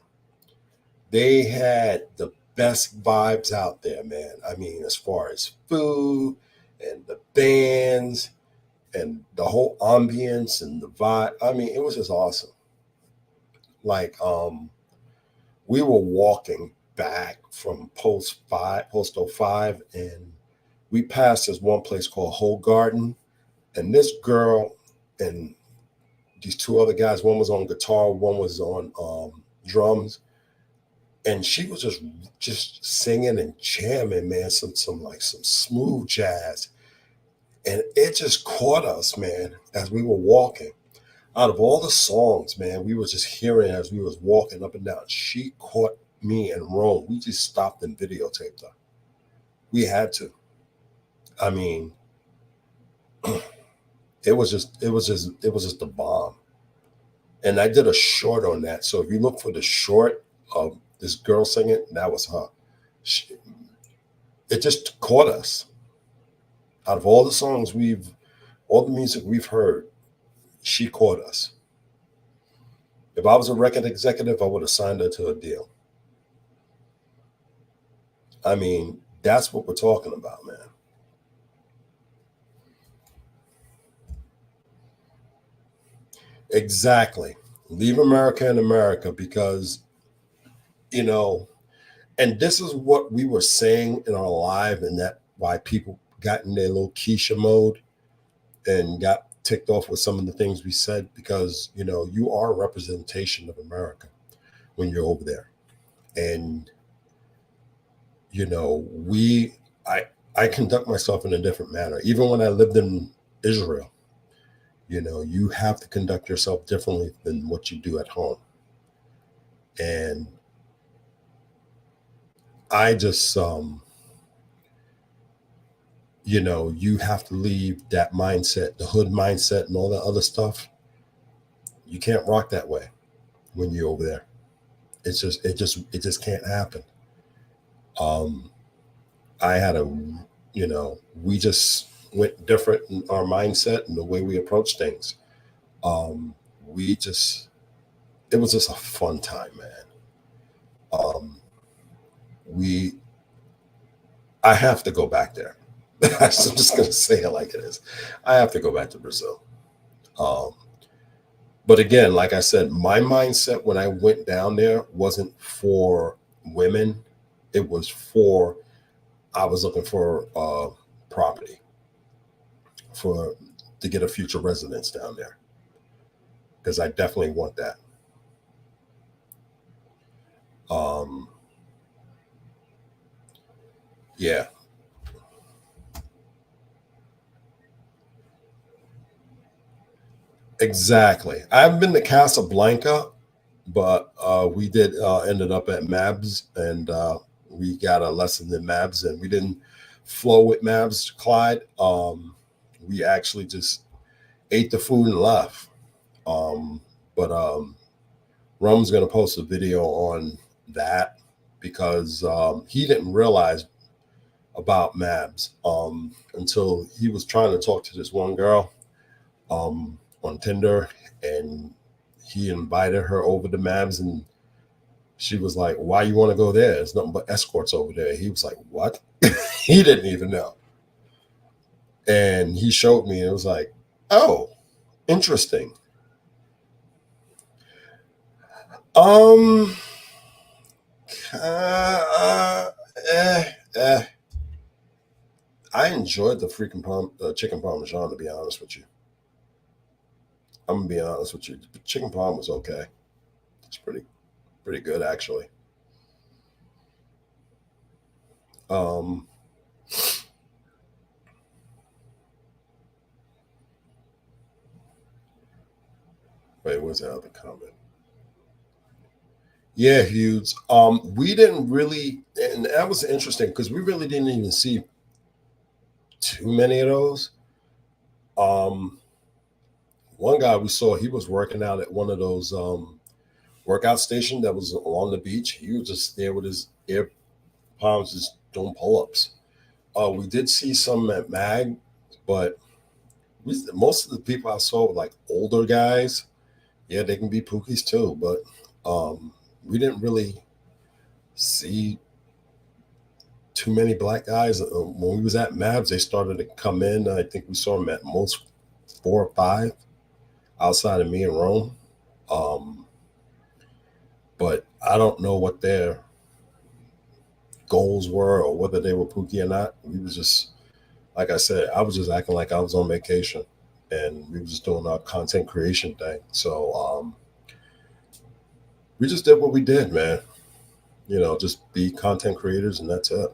They had the best vibes out there, man. I mean, as far as food and the bands and the whole ambience and the vibe. I mean, it was just awesome. Like, we were walking back from Post 05, and we passed this one place called Whole Garden. And this girl and these two other guys, one was on guitar, one was on drums, and she was just singing and jamming, man, some smooth jazz. And it just caught us, man, as we were walking. Out of all the songs, man, we were just hearing as we was walking up and down. She caught me in Rome. We just stopped and videotaped her. We had to. I mean, it was just a bomb. And I did a short on that. So if you look for the short of this girl singing, that was her. She, it just caught us. Out of all the songs all the music we've heard, she caught us. If I was a record executive, I would have signed her to a deal. I mean, that's what we're talking about, man. Exactly. Leave America in America because, you know, and this is what we were saying in our live, and that why people got in their little Keisha mode and got ticked off with some of the things we said because, you are a representation of America when you're over there. And, we, I conduct myself in a different manner. Even when I lived in Israel, you have to conduct yourself differently than what you do at home. And I just, you have to leave that mindset, the hood mindset and all that other stuff. You can't rock that way when you're over there. It just can't happen. Um, I had we just went different in our mindset and the way we approach things. We just, it was just a fun time, man. Um, we, I have to go back there. I'm just going to say it like it is. I have to go back to Brazil. Um, but again, like I said, my mindset when I went down there wasn't for women. It was I was looking for property to get a future residence down there because I definitely want that. Um, yeah, exactly. I haven't been to Casablanca, but we did ended up at Mabs, and we got a lesson in Mabs, and we didn't flow with Mabs, Clyde. We actually just ate the food and left. But Rum's gonna post a video on that because he didn't realize about Mabs until he was trying to talk to this one girl on Tinder, and he invited her over to Mabs, and she was like, "Why you want to go there? There's nothing but escorts over there." He was like, "What?" He didn't even know, and he showed me, and it was like, "Oh, interesting." Um, uh, eh, eh. I enjoyed the freaking chicken parmesan. To be honest with you, I'm gonna be honest with you. The chicken parm was okay. It's pretty good actually. Um, wait, what's the other comment? Yeah, Hughes. We didn't really, and that was interesting because we really didn't even see too many of those. Um, One guy we saw, he was working out at one of those workout stations that was along the beach. He was just there with his air palms, just doing pull-ups. We did see some at Mag, but most of the people I saw were like older guys. Yeah, they can be pookies too, but we didn't really see too many black guys. When we was at Mavs, they started to come in. I think we saw them at most 4 or 5 outside of me and Rome. Um, but I don't know what their goals were or whether they were pookie or not. We was just, like I said, I was just acting like I was on vacation, and we was just doing our content creation thing. So we just did what we did, man. Just be content creators, and that's it.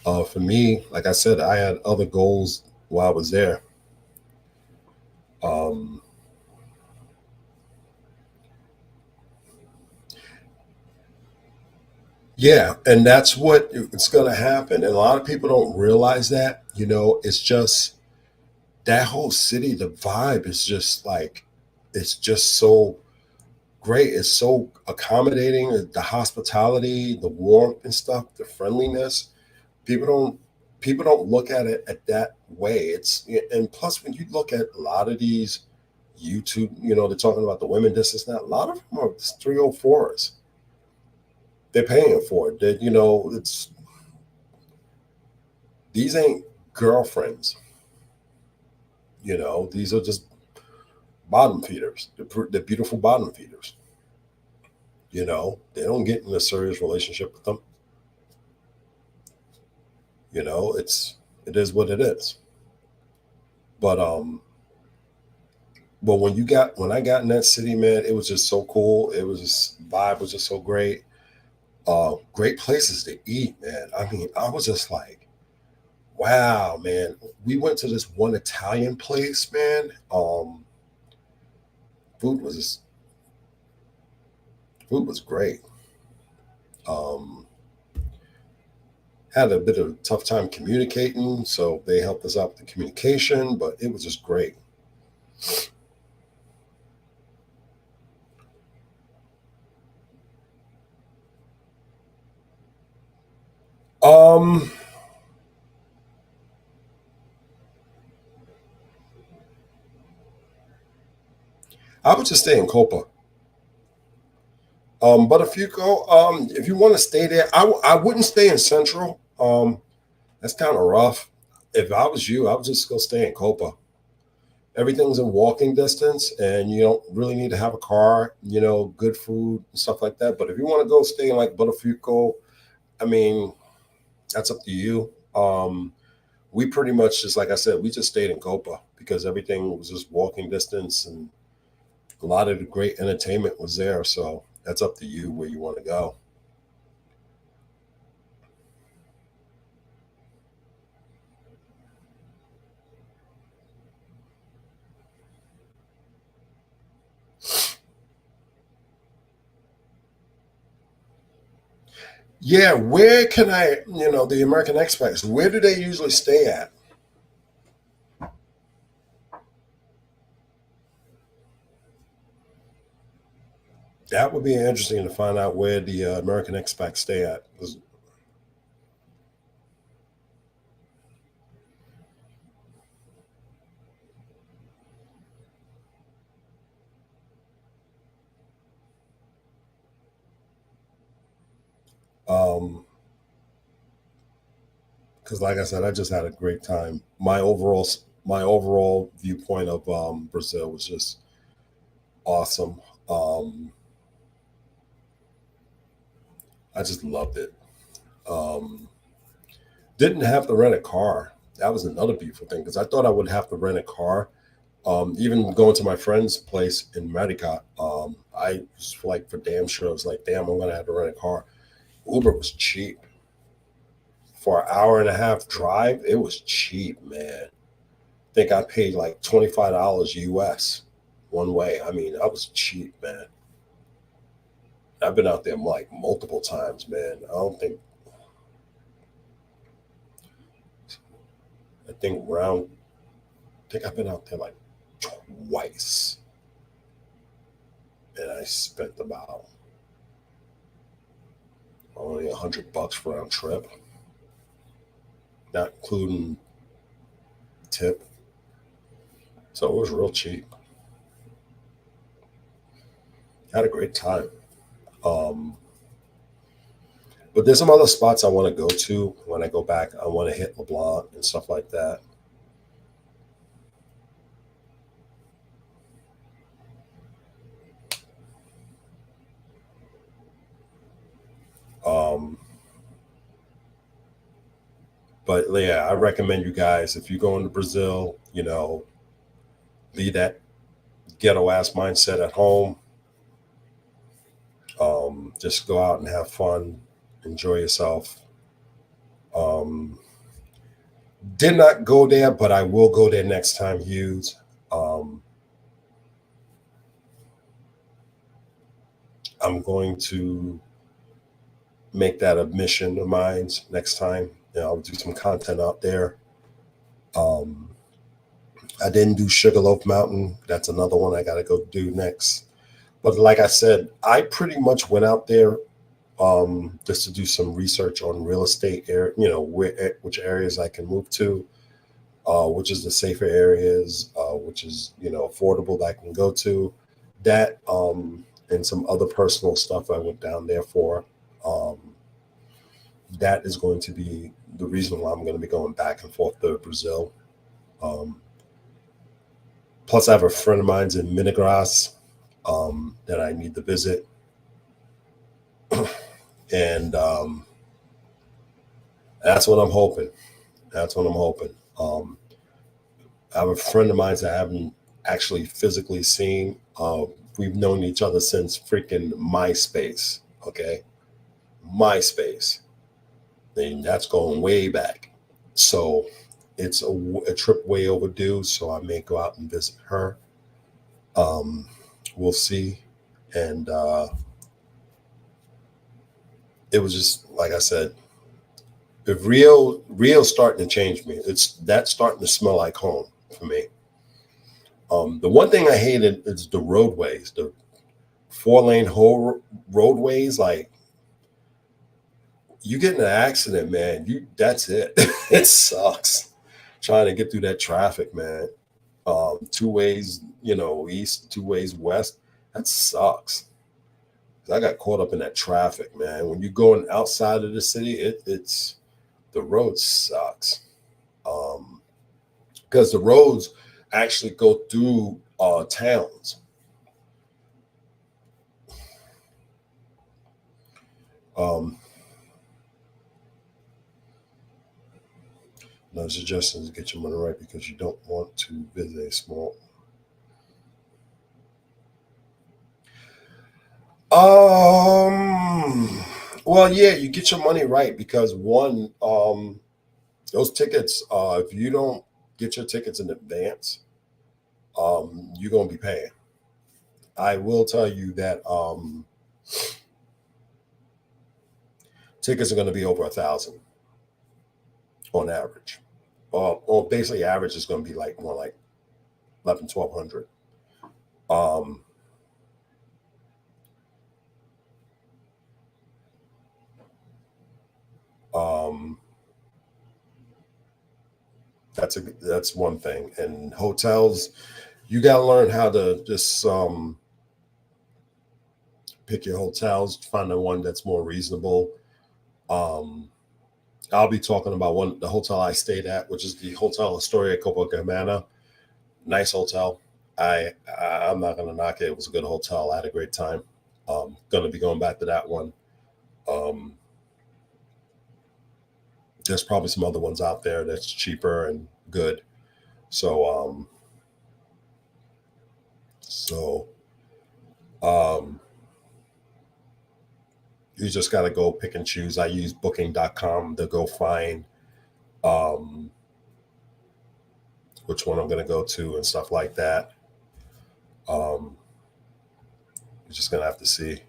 For me, like I said, I had other goals while I was there. Um, yeah, and that's what it's going to happen. And a lot of people don't realize that. It's just that whole city, the vibe is just like, it's just so great. It's so accommodating. The hospitality, the warmth and stuff, the friendliness. People don't people don't look at it at that way. And plus when you look at a lot of these YouTube, they're talking about the women this is not. A lot of them are 304s. They're paying for it. It's these ain't girlfriends. These are just bottom feeders. They're beautiful bottom feeders. They don't get in a serious relationship with them. It is what it is. But when I got in that city, man, it was just so cool. It was just vibe was just so great. Great places to eat, man. I mean, I was just like, wow, man. We went to this one Italian place, man. Food was food was great. Um, had a bit of a tough time communicating, so they helped us out with the communication, but it was just great. Um, I would just stay in Copa. But if you want to stay there, I wouldn't stay in Central. That's kind of rough. If I was you, I would just go stay in Copa. Everything's in walking distance, and you don't really need to have a car. Good food and stuff like that. But if you want to go stay in like Botafogo, I mean, that's up to you. We pretty much just like I said, we just stayed in Copa because everything was just walking distance, and a lot of the great entertainment was there. So that's up to you where you want to go. Yeah, where can the American Expats, where do they usually stay at? That would be interesting to find out where the American expats stay at. Um, because like I said, I just had a great time. My overall viewpoint of Brazil was just awesome. Um, I just loved it. Um, didn't have to rent a car. That was another beautiful thing because I thought I would have to rent a car. Even going to my friend's place in Marica, I was like for damn sure. I was like, damn, I'm gonna have to rent a car. Uber was cheap for an hour and a half drive. It was cheap, man. I think I paid like $25 US one way. I mean, that was cheap, man. I've been out there like multiple times, man. I think round. I think I've been out there like twice, and I spent about only $100 for round trip, not including tip. So it was real cheap. Had a great time. Um, but there's some other spots I want to go to when I go back. I want to hit LeBlanc and stuff like that. Um, but yeah, I recommend you guys if you go into Brazil, leave that ghetto ass mindset at home. Just go out and have fun, enjoy yourself. Um, did not go there, but I will go there next time, Hughes. Um, I'm going to make that a mission of mine next time. I'll do some content out there. Um, I didn't do Sugarloaf Mountain. That's another one I got to go do next. But like I said, I pretty much went out there just to do some research on real estate, which areas I can move to, which is the safer areas, which is affordable that I can go to. That and some other personal stuff I went down there for. Um, that is going to be the reason why I'm going to be going back and forth to Brazil. Um, plus, I have a friend of mine's in Minas that I need to visit, and that's what I'm hoping. That's what I'm hoping. I have a friend of mine that I haven't actually physically seen. We've known each other since freaking MySpace. Okay, MySpace, and that's going way back. So it's a trip way overdue. So I may go out and visit her. Um, we'll see. And it was just like I said, if Rio's starting to change me. It's that's starting to smell like home for me. The one thing I hated is the roadways, the four-lane whole roadways. Like you get in an accident, man, you that's it. It sucks trying to get through that traffic, man. Two ways, east, two ways west. That sucks. I got caught up in that traffic, man. When you're going outside of the city, it's the road sucks. Um, because the roads actually go through towns. Um, no suggestions to get your money right because you don't want to visit a small. Um, well, yeah, you get your money right because one, those tickets, if you don't get your tickets in advance, you're gonna be paying. I will tell you that tickets are going to be over 1,000 on average. Or basically, average is going to be like more like 11, 1,200. Um, that's one thing. And hotels, you got to learn how to just pick your hotels, find the one that's more reasonable. Um, I'll be talking about the hotel I stayed at, which is the Hotel Astoria Copacabana. Nice hotel. I'm not gonna knock it. It was a good hotel. I had a great time. Gonna be going back to that one. Um, there's probably some other ones out there that's cheaper and good. So so um, you just got to go pick and choose. I use booking.com to go find um, which one I'm going to go to and stuff like that. You're just going to have to see.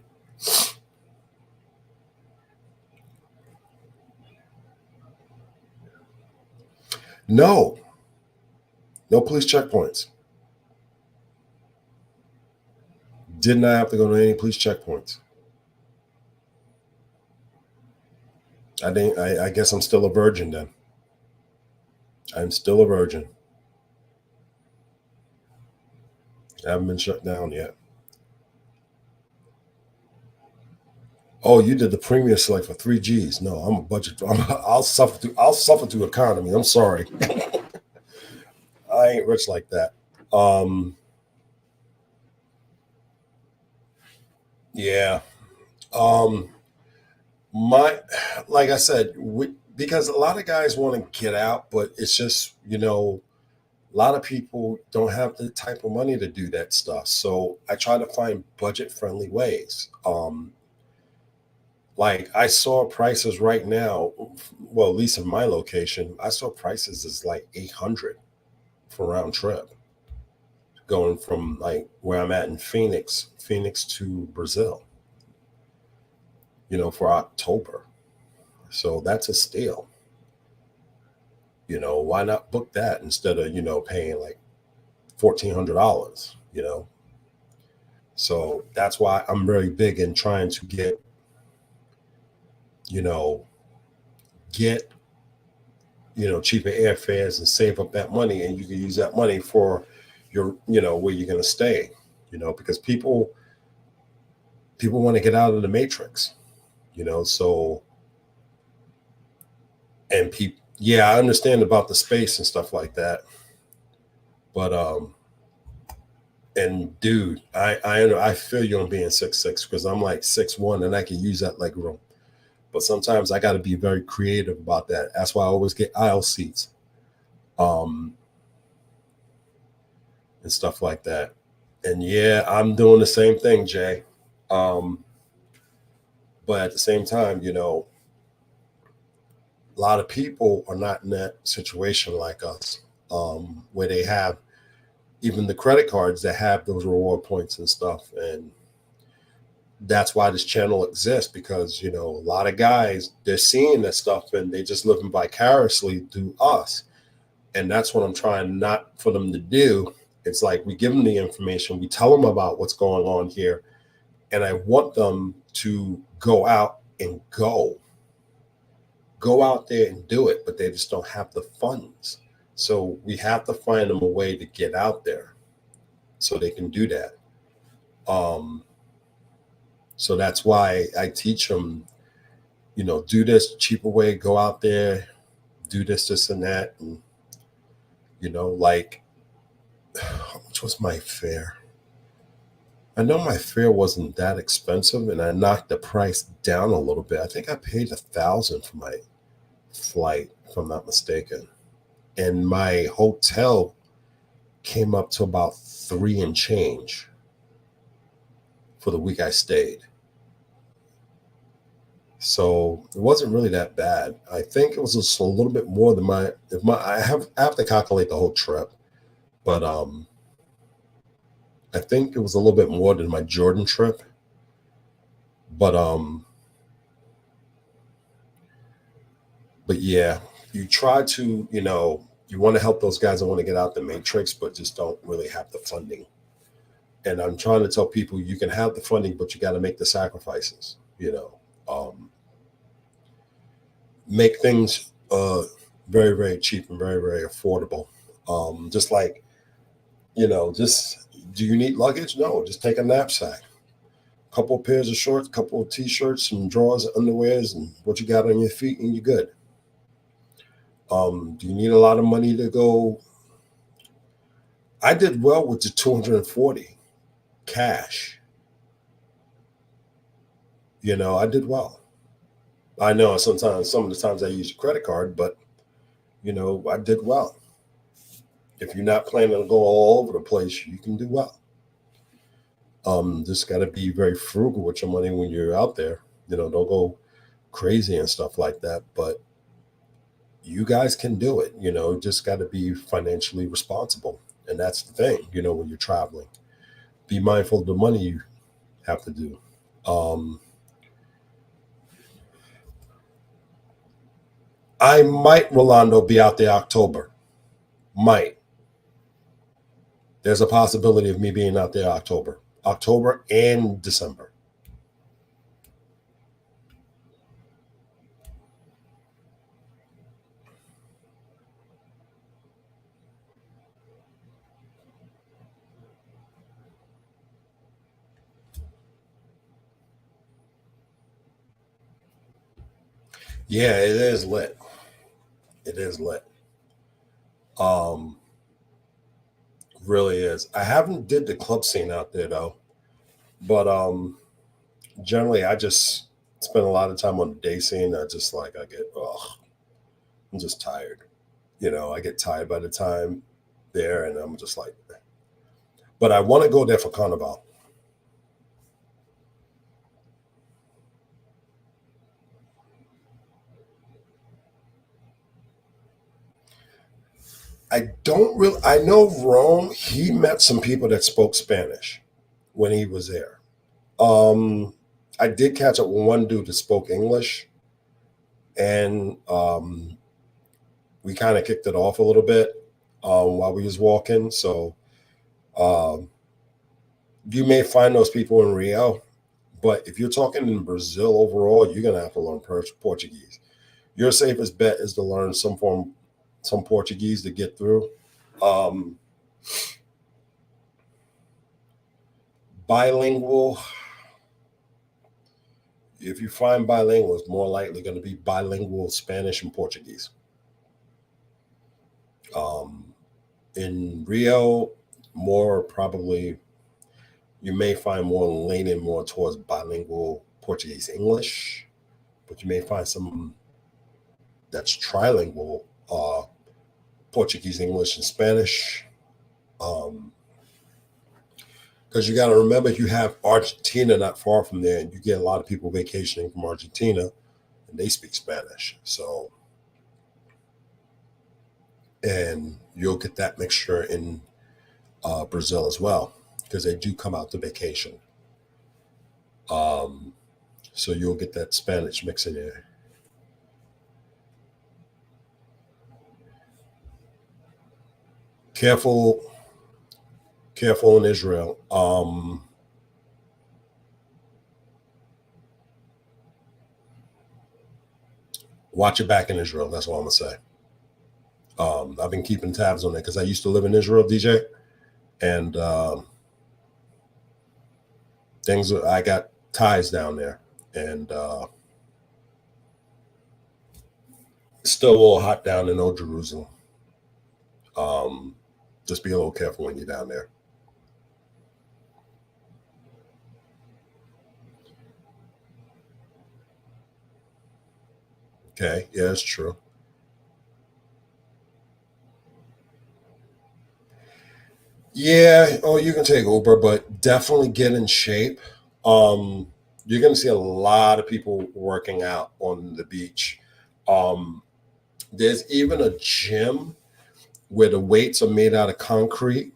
No police checkpoints. Did not have to go to any police checkpoints. I guess I'm still a virgin then. I'm still a virgin. I haven't been shut down yet. Oh, you did the premium select for 3Gs. No, I'm a budget. I'll suffer through economy. I'm sorry. I ain't rich like that. Yeah. Like I said, because a lot of guys want to get out, but it's just, a lot of people don't have the type of money to do that stuff. So I try to find budget friendly ways. Like I saw prices right now, well, at least in my location, I saw prices is like 800 for round trip going from like where I'm at in Phoenix to Brazil, for October. So that's a steal. Why not book that instead of, paying like $1,400, So that's why I'm very big in trying to you know, get, cheaper airfares and save up that money. And you can use that money for your, where you're going to stay, because people want to get out of the matrix, so, and people, yeah, I understand about the space and stuff like that. But, and dude, I feel you on being 6'6" because I'm like 6'1" and I can use that leg room. But sometimes I got to be very creative about that. That's why I always get aisle seats, and stuff like that. And yeah, I'm doing the same thing, Jay. But at the same time, a lot of people are not in that situation like us, where they have even the credit cards that have those reward points and stuff. And that's why this channel exists, because a lot of guys, they're seeing that stuff and they just living vicariously through us. And that's what I'm trying not for them to do. It's like we give them the information, we tell them about what's going on here, and I want them to go out out there and do it, but they just don't have the funds. So we have to find them a way to get out there so they can do that. So that's why I teach them, do this cheaper way, go out there, do this and that. And, like, how much was my fare? I know my fare wasn't that expensive, and I knocked the price down a little bit. I think I paid $1,000 for my flight, if I'm not mistaken. And my hotel came up to about 3 and change for the week I stayed. So it wasn't really that bad. I think it was just a little bit more than I have to calculate the whole trip, but I think it was a little bit more than my Jordan trip. But yeah, you try to, you want to help those guys that want to get out the matrix, but just don't really have the funding. And I'm trying to tell people you can have the funding, but you got to make the sacrifices, make things very, very cheap and very, very affordable. Just like, just do you need luggage? No, just take a knapsack, couple of pairs of shorts, couple of t-shirts, some drawers, underwears, and what you got on your feet, and you're good. Do you need a lot of money to go? I did well with the 240 cash. I did well. I know sometimes, some of the times I use a credit card, but I did well. If you're not planning to go all over the place, you can do well. Just got to be very frugal with your money when you're out there. Don't go crazy and stuff like that. But you guys can do it. Just got to be financially responsible, and that's the thing. When you're traveling, be mindful of the money you have to do. I might, Rolando, be out there October. Might. There's a possibility of me being out there October and December. Yeah, it is lit. It is lit. Um, really is. I haven't did the club scene out there though, but generally I just spend a lot of time on the day scene. I'm just tired. I get tired by the time there, and I'm just like, but I want to go there for Carnival. I don't really. I know Rome. He met some people that spoke Spanish when he was there. Um, I did catch up with one dude that spoke English, and we kind of kicked it off a little bit while we was walking. So um, you may find those people in Rio, but if you're talking in Brazil overall, you're gonna have to learn Portuguese. Your safest bet is to learn some Portuguese to get through. Um, Bilingual. If you find bilingual, it's more likely going to be bilingual Spanish and Portuguese. Um, in Rio, more probably you may find more leaning more towards bilingual Portuguese English, but you may find some that's trilingual Portuguese English and Spanish. Um, because you got to remember you have Argentina not far from there, and you get a lot of people vacationing from Argentina, and they speak Spanish. So, and you'll get that mixture in Brazil as well, because they do come out to vacation. Um, so you'll get that Spanish mix in there. Careful, careful in Israel. Watch your back in Israel. That's all I'm gonna say. I've been keeping tabs on that because I used to live in Israel, DJ, and things. I got ties down there, and it's still a little hot down in Old Jerusalem. Um, just be a little careful when you're down there. Okay, yeah, it's true. Yeah, oh, you can take Uber, but definitely get in shape. Um, you're going to see a lot of people working out on the beach. Um, there's even a gym where the weights are made out of concrete,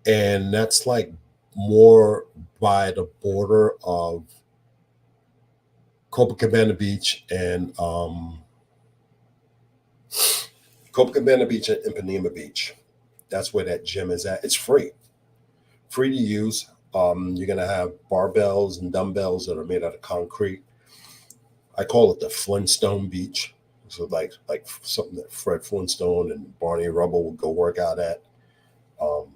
and that's like more by the border of Copacabana Beach and Copacabana Beach and Ipanema Beach. That's where that gym is at. It's free to use. You're gonna have barbells and dumbbells that are made out of concrete. I call it the Flintstone Beach. So like something that Fred Flintstone and Barney Rubble would go work out at. Um,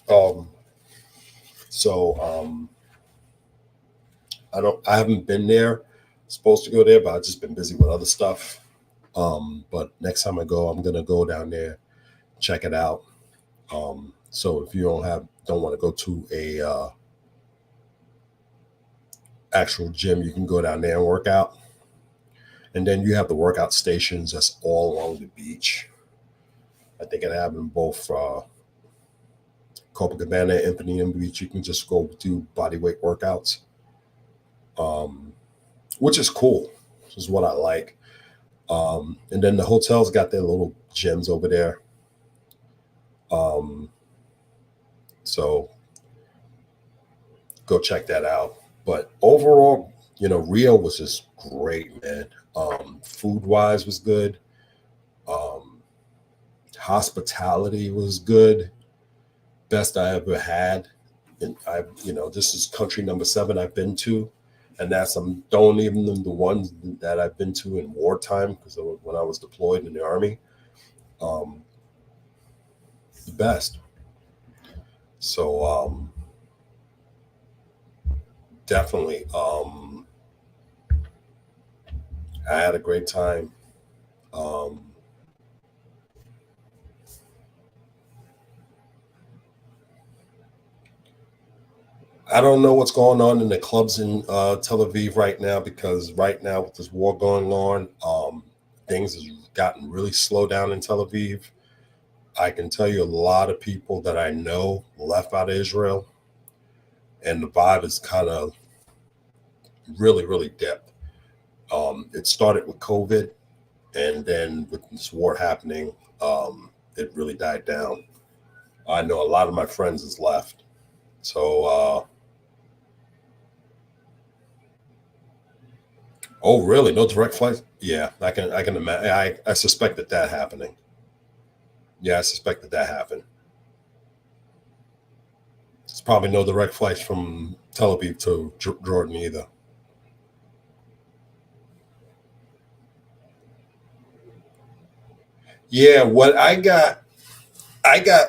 um, so I haven't been there. Supposed to go there, but I've just been busy with other stuff. But next time I go, I'm gonna go down there, check it out. So if you don't want to go to a actual gym, you can go down there and work out. And then you have the workout stations that's all along the beach. I think it happened both Copacabana and Imperial Beach. You can just go do body weight workouts, which is cool. This is what I like. And then the hotels got their little gyms over there. So go check that out. But overall, Rio was just great, man. Food wise was good. Um, Hospitality was good. Best I ever had. And this is country number 7 I've been to. And that's don't even the ones that I've been to in wartime, because when I was deployed in the Army, the best. So definitely, I had a great time. I don't know what's going on in the clubs in Tel Aviv right now, because right now with this war going on, things has gotten really slow down in Tel Aviv. I can tell you a lot of people that I know left out of Israel, and the vibe is kind of really, really dipped. It started with COVID, and then with this war happening, it really died down. I know a lot of my friends has left. So, oh, really? No direct flights? Yeah, I can imagine. I suspected that happening. Yeah, I suspected that happened. It's probably no direct flights from Tel Aviv to Jordan either. Yeah, what I got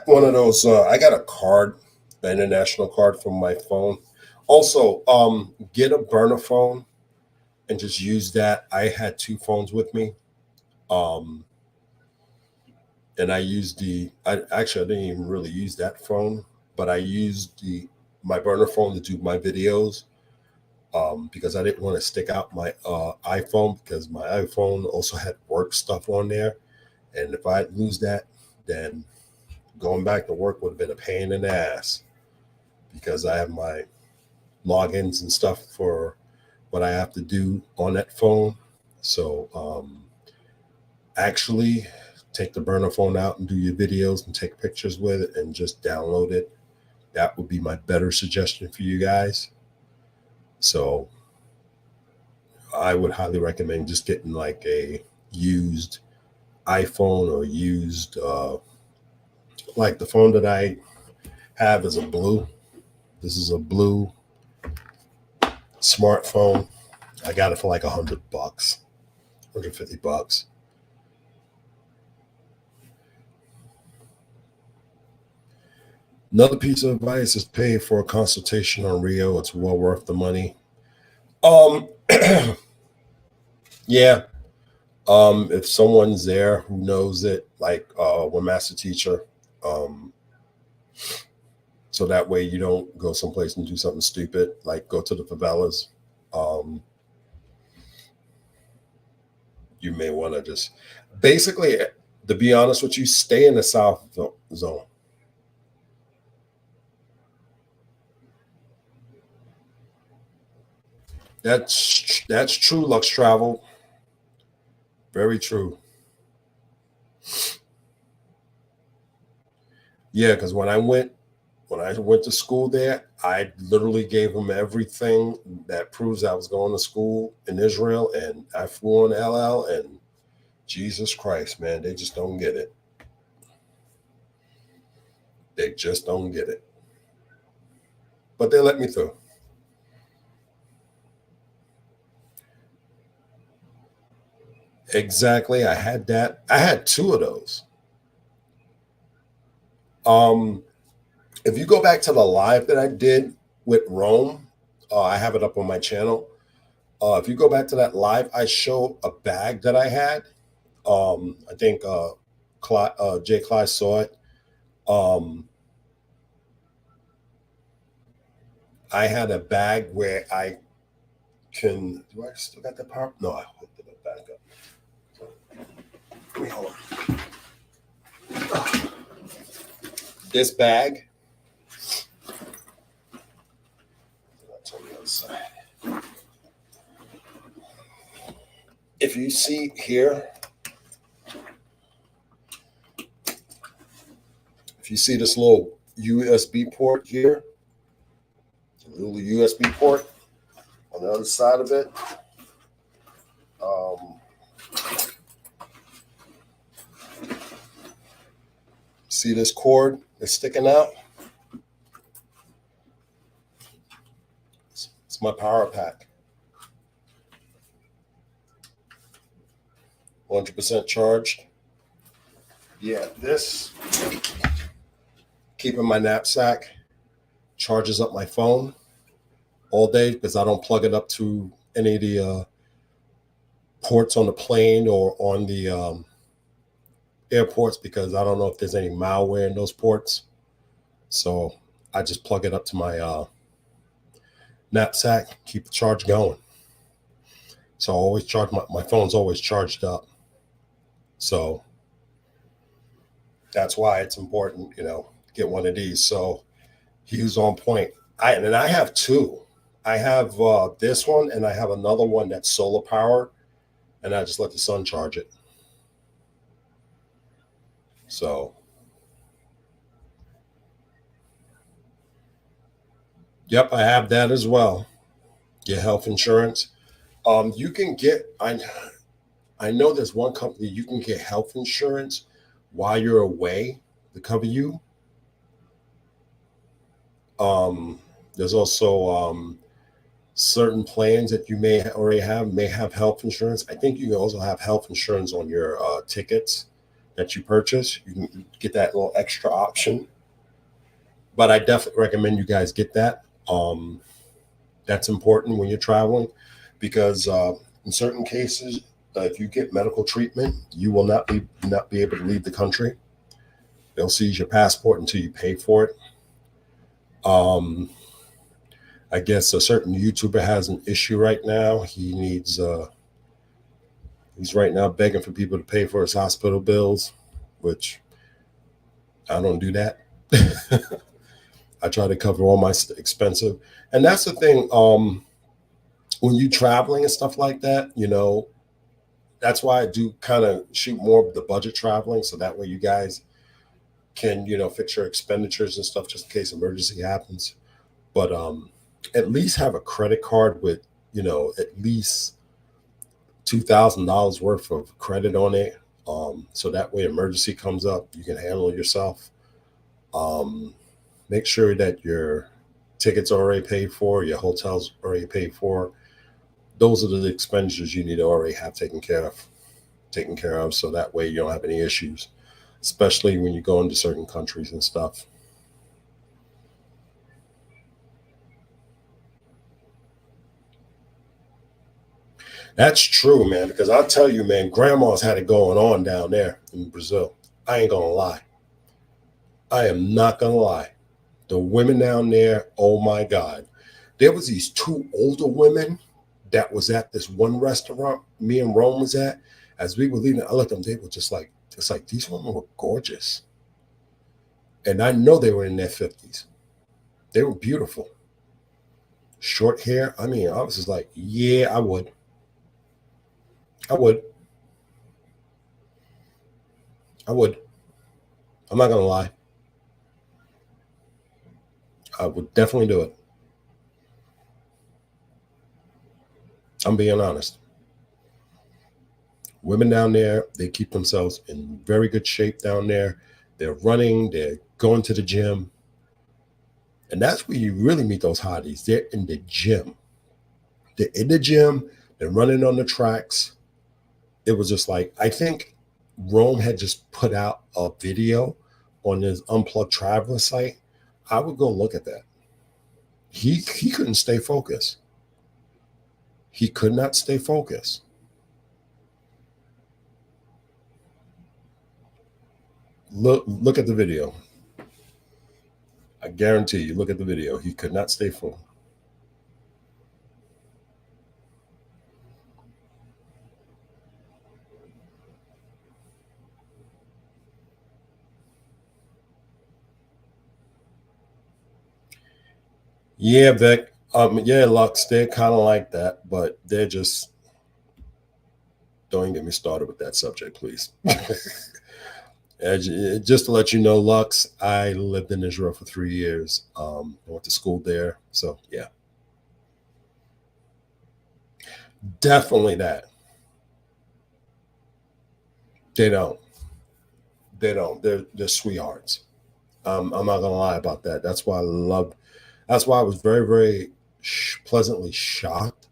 one of those. I got a card, an international card from my phone. Also, get a burner phone and just use that. I had 2 phones with me, um, and I used I didn't even really use that phone, but I used the my burner phone to do my videos, because I didn't want to stick out my iPhone, because my iPhone also had work stuff on there, and if I lose that, then going back to work would have been a pain in the ass, because I have my logins and stuff for what I have to do on that phone. So actually take the burner phone out and do your videos and take pictures with it and just download it. That would be my better suggestion for you guys. So I would highly recommend just getting like a used iPhone, or used like the phone that I have is a blue. This is a blue smartphone. I got it for like $100, $150. Another piece of advice is pay for a consultation on Rio. It's well worth the money. Um, yeah. If someone's there who knows it, like one master teacher, um, so that way you don't go someplace and do something stupid, like go to the favelas. Um, you may want to just basically, to be honest with you, stay in the South zone. That's true, Lux Travel. Very true. Yeah, because when I went to school there, I literally gave them everything that proves I was going to school in Israel, and I flew on LL, and Jesus Christ, man, they just don't get it. They just don't get it. But they let me through. Exactly. I had that. I had two of those. Um, if you go back to the live that I did with Rome, I have it up on my channel. If you go back to that live, I show a bag that I had. I think Jay Clyde saw it. Um, I had a bag where I can. Do I still got the power? No, I hooked it back up. So, let me hold on. This bag. That's on the other side. If you see here, if you see this little USB port here, a little USB port on the other side of it. See this cord that's sticking out? It's my power pack. 100% charged. Yeah, this keep in my knapsack, charges up my phone all day because I don't plug it up to any of the ports on the plane or on the airports because I don't know if there's any malware in those ports. So I just plug it up to my knapsack, keep the charge going. So I always charge my phone's always charged up. So that's why it's important, get one of these. So he was on point. I have two. I have this one and I have another one that's solar powered, and I just let the sun charge it. So, yep, I have that as well. Get health insurance. You can get. I know there's one company you can get health insurance while you're away to cover you. There's also certain plans that you may already have health insurance. I think you can also have health insurance on your tickets that you purchase. You can get that little extra option. But I definitely recommend you guys get that. That's important when you're traveling because in certain cases, if you get medical treatment, you will not be able to leave the country. They'll seize your passport until you pay for it. I guess a certain YouTuber has an issue right now. He needs he's right now begging for people to pay for his hospital bills, which I don't do that. I try to cover all my expensive. And that's the thing. When you traveling and stuff like that, that's why I do kind of shoot more of the budget traveling. So that way you guys can, fix your expenditures and stuff just in case emergency happens. But at least have a credit card with, at least $2,000 worth of credit on it. So that way emergency comes up, you can handle it yourself. Make sure that your tickets are already paid for, your hotel's already paid for. Those are the expenditures you need to already have taken care of. So that way you don't have any issues, especially when you go into certain countries and stuff. That's true, man, because I'll tell you, man, grandma's had it going on down there in Brazil. I ain't gonna lie. I am not gonna lie. The women down there, oh my God. There was these two older women that was at this one restaurant me and Rome was at. As we were leaving, I looked at them, they were just like these women were gorgeous. And I know they were in their 50s. They were beautiful. Short hair. I mean, I was just like, yeah, I would. I would. I would. I'm not gonna lie. I would definitely do it. I'm being honest. Women down there, they keep themselves in very good shape down there. They're running, they're going to the gym. And that's where you really meet those hotties. They're in the gym. They're in the gym, they're running on the tracks. it was just like, I think Rome had just put out a video on his Unplugged Traveler site. I would go look at that. He couldn't stay focused. He could not stay focused. Look at the video. I guarantee you, look at the video. He could not stay full. Yeah, Vic. Yeah, Lux, they're kind of like that, but they're just, don't get me started with that subject, please. Just to let you know, Lux, I lived in Israel for 3 years. I went to school there. So yeah. Definitely that. They don't. They don't. They're sweethearts. I'm not gonna lie about that. That's why I was very, very pleasantly shocked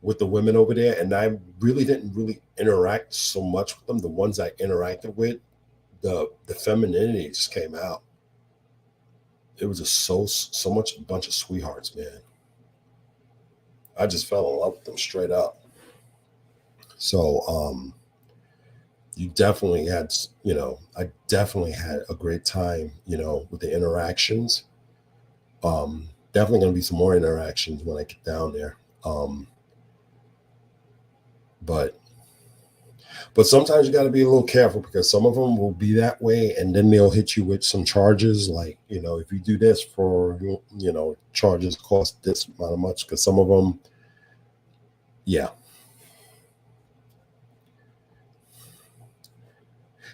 with the women over there, and I really didn't really interact so much with them. The ones I interacted with, the femininity just came out. It was just so much a bunch of sweethearts, man. I just fell in love with them straight up. So you definitely had, I definitely had a great time, with the interactions. Definitely going to be some more interactions when I get down there. But sometimes you got to be a little careful, because some of them will be that way, and then they'll hit you with some charges, like, if you do this for, charges cost this amount of much, because some of them, yeah.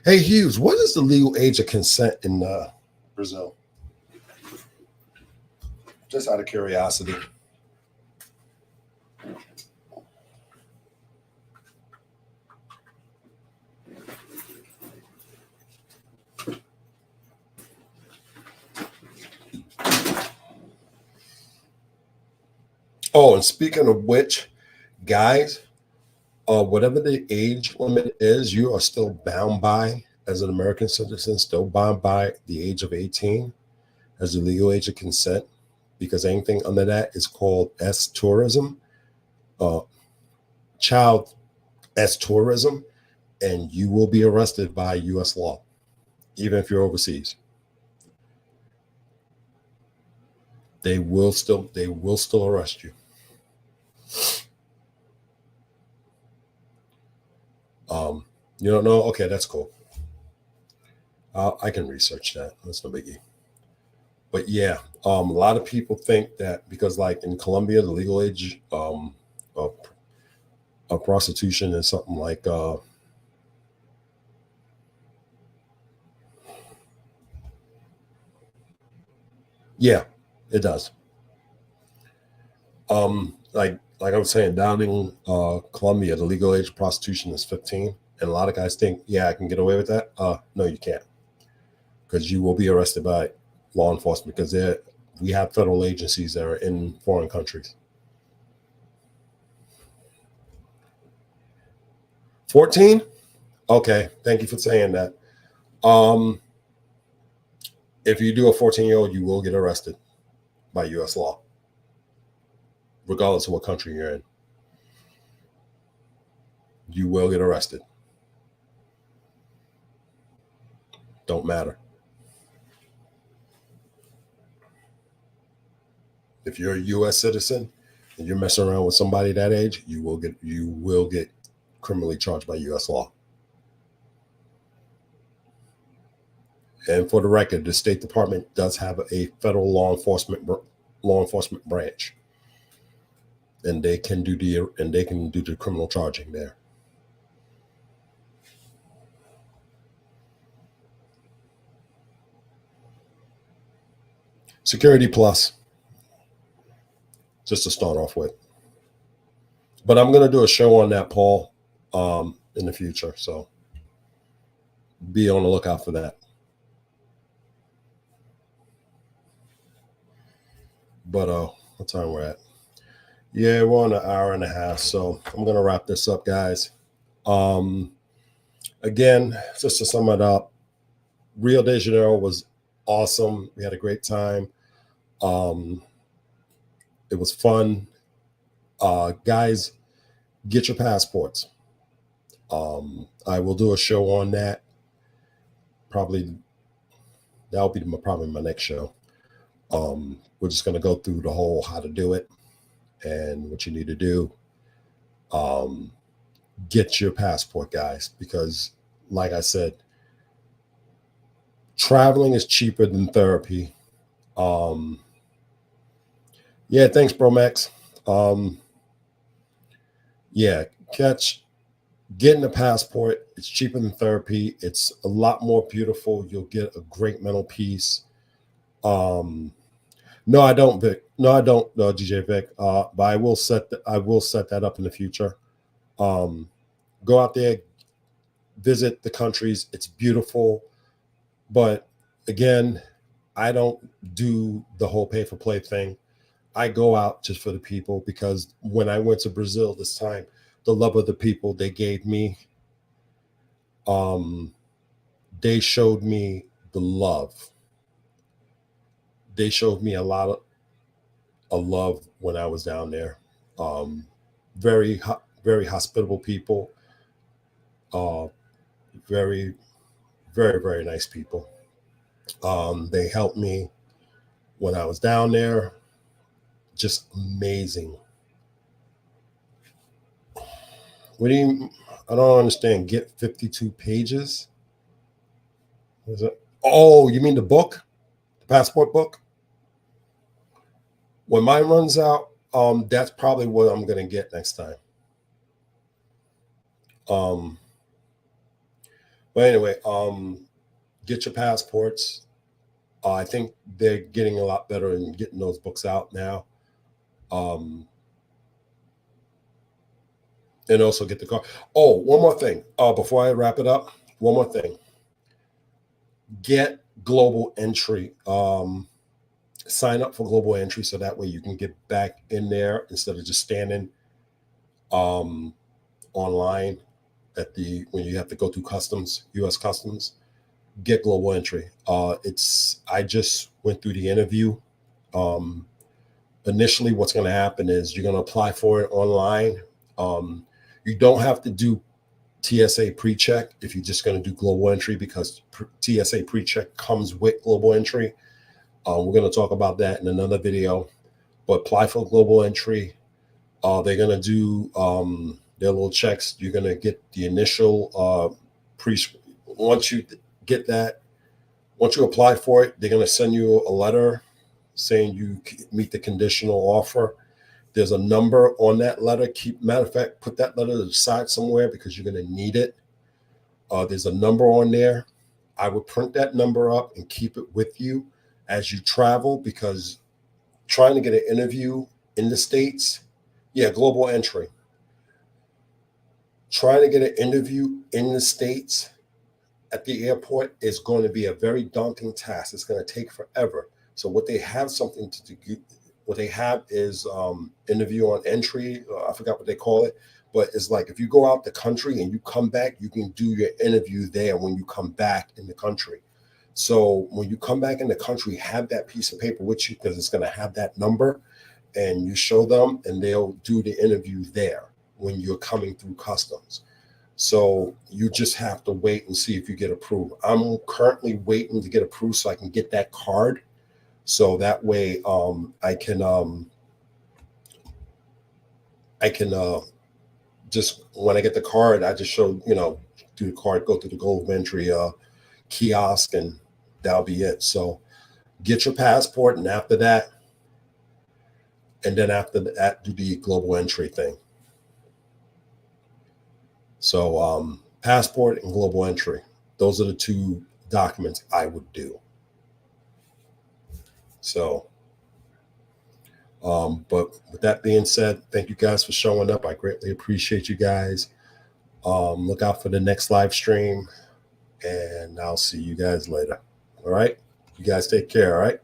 Hey, Hughes, what is the legal age of consent in Brazil? Just out of curiosity. Oh, and speaking of which, guys, whatever the age limit is, you are still bound by, as an American citizen, still bound by the age of 18 as the legal age of consent, because anything under that is called S tourism, child S tourism, and you will be arrested by U.S. law, even if you're overseas. They will still arrest you. You don't know? Okay, that's cool. I can research that. That's no biggie. But yeah, a lot of people think that because, like, in Colombia, the legal age of prostitution is something like yeah, it does. Like I was saying, down in Colombia, the legal age of prostitution is 15, and a lot of guys think, yeah, I can get away with that. No, you can't, because you will be arrested by law enforcement, because we have federal agencies that are in foreign countries. 14? Okay, thank you for saying that. If you do a 14-year-old, you will get arrested by U.S. law, regardless of what country you're in. You will get arrested. Don't matter. If you're a U.S. citizen and you're messing around with somebody that age, you will get criminally charged by U.S. law. And for the record, the State Department does have a federal law enforcement branch, and they can do the criminal charging there. Security Plus, just to start off with. But I'm going to do a show on that, Paul, in the future. So be on the lookout for that. But what time we're at? Yeah, we're on an hour and a half. So I'm going to wrap this up, guys. Again, just to sum it up, Rio de Janeiro was awesome. We had a great time. It was fun. Guys, get your passports. I will do a show on that. Probably that'll be probably my next show. We're just going to go through the whole how to do it and what you need to do. Get your passport, guys, because like I said, traveling is cheaper than therapy. Yeah, thanks, Bro Max. Yeah, getting a passport. It's cheaper than therapy. It's a lot more beautiful. You'll get a great mental peace. No, I don't, Vic. No, I don't, DJ Vic. But I will set that up in the future. Go out there, visit the countries. It's beautiful. But again, I don't do the whole pay for play thing. I go out just for the people, because when I went to Brazil this time, the love of the people they gave me, they showed me the love. They showed me a lot of love when I was down there. Very, very hospitable people. Very, very, very nice people. They helped me when I was down there. Just amazing. What do you? I don't understand. Get 52 pages. What is it? Oh, you mean the book, the passport book? When mine runs out, that's probably what I'm gonna get next time. But anyway, get your passports. I think they're getting a lot better in getting those books out now. And also get the car. Oh, one more thing. Before I wrap it up, one more thing. Get global entry. Sign up for global entry so that way you can get back in there instead of just standing online when you have to go through customs, U.S. Customs. Get global entry. I just went through the interview. Initially, what's going to happen is you're going to apply for it online. You don't have to do TSA pre-check if you're just going to do global entry, because TSA pre-check comes with global entry. We're going to talk about that in another video. But apply for global entry. They're going to do their little checks. You're going to get the initial once you get that, once you apply for it, they're going to send you a letter saying you meet the conditional offer. There's a number on that letter. Matter of fact, put that letter to the side somewhere because you're going to need it. There's a number on there. I would print that number up and keep it with you as you travel, because trying to get an interview in the States, global entry. Trying to get an interview in the States at the airport is going to be a very daunting task. It's going to take forever. So what they have what they have is interview on entry. I forgot what they call it, but it's like if you go out the country and you come back, you can do your interview there when you come back in the country. So when you come back in the country, have that piece of paper with you, because it's going to have that number, and you show them and they'll do the interview there when you're coming through customs. So you just have to wait and see if you get approved. I'm currently waiting to get approved so I can get that card. So that way I can just, when I get the card, I just show, do the card, go through the global entry kiosk, and that'll be it. So get your passport, and after that, do the global entry thing. So passport and global entry, those are the two documents I would do. So, but with that being said, thank you guys for showing up. I greatly appreciate you guys. Look out for the next live stream, and I'll see you guys later. All right. You guys take care. All right.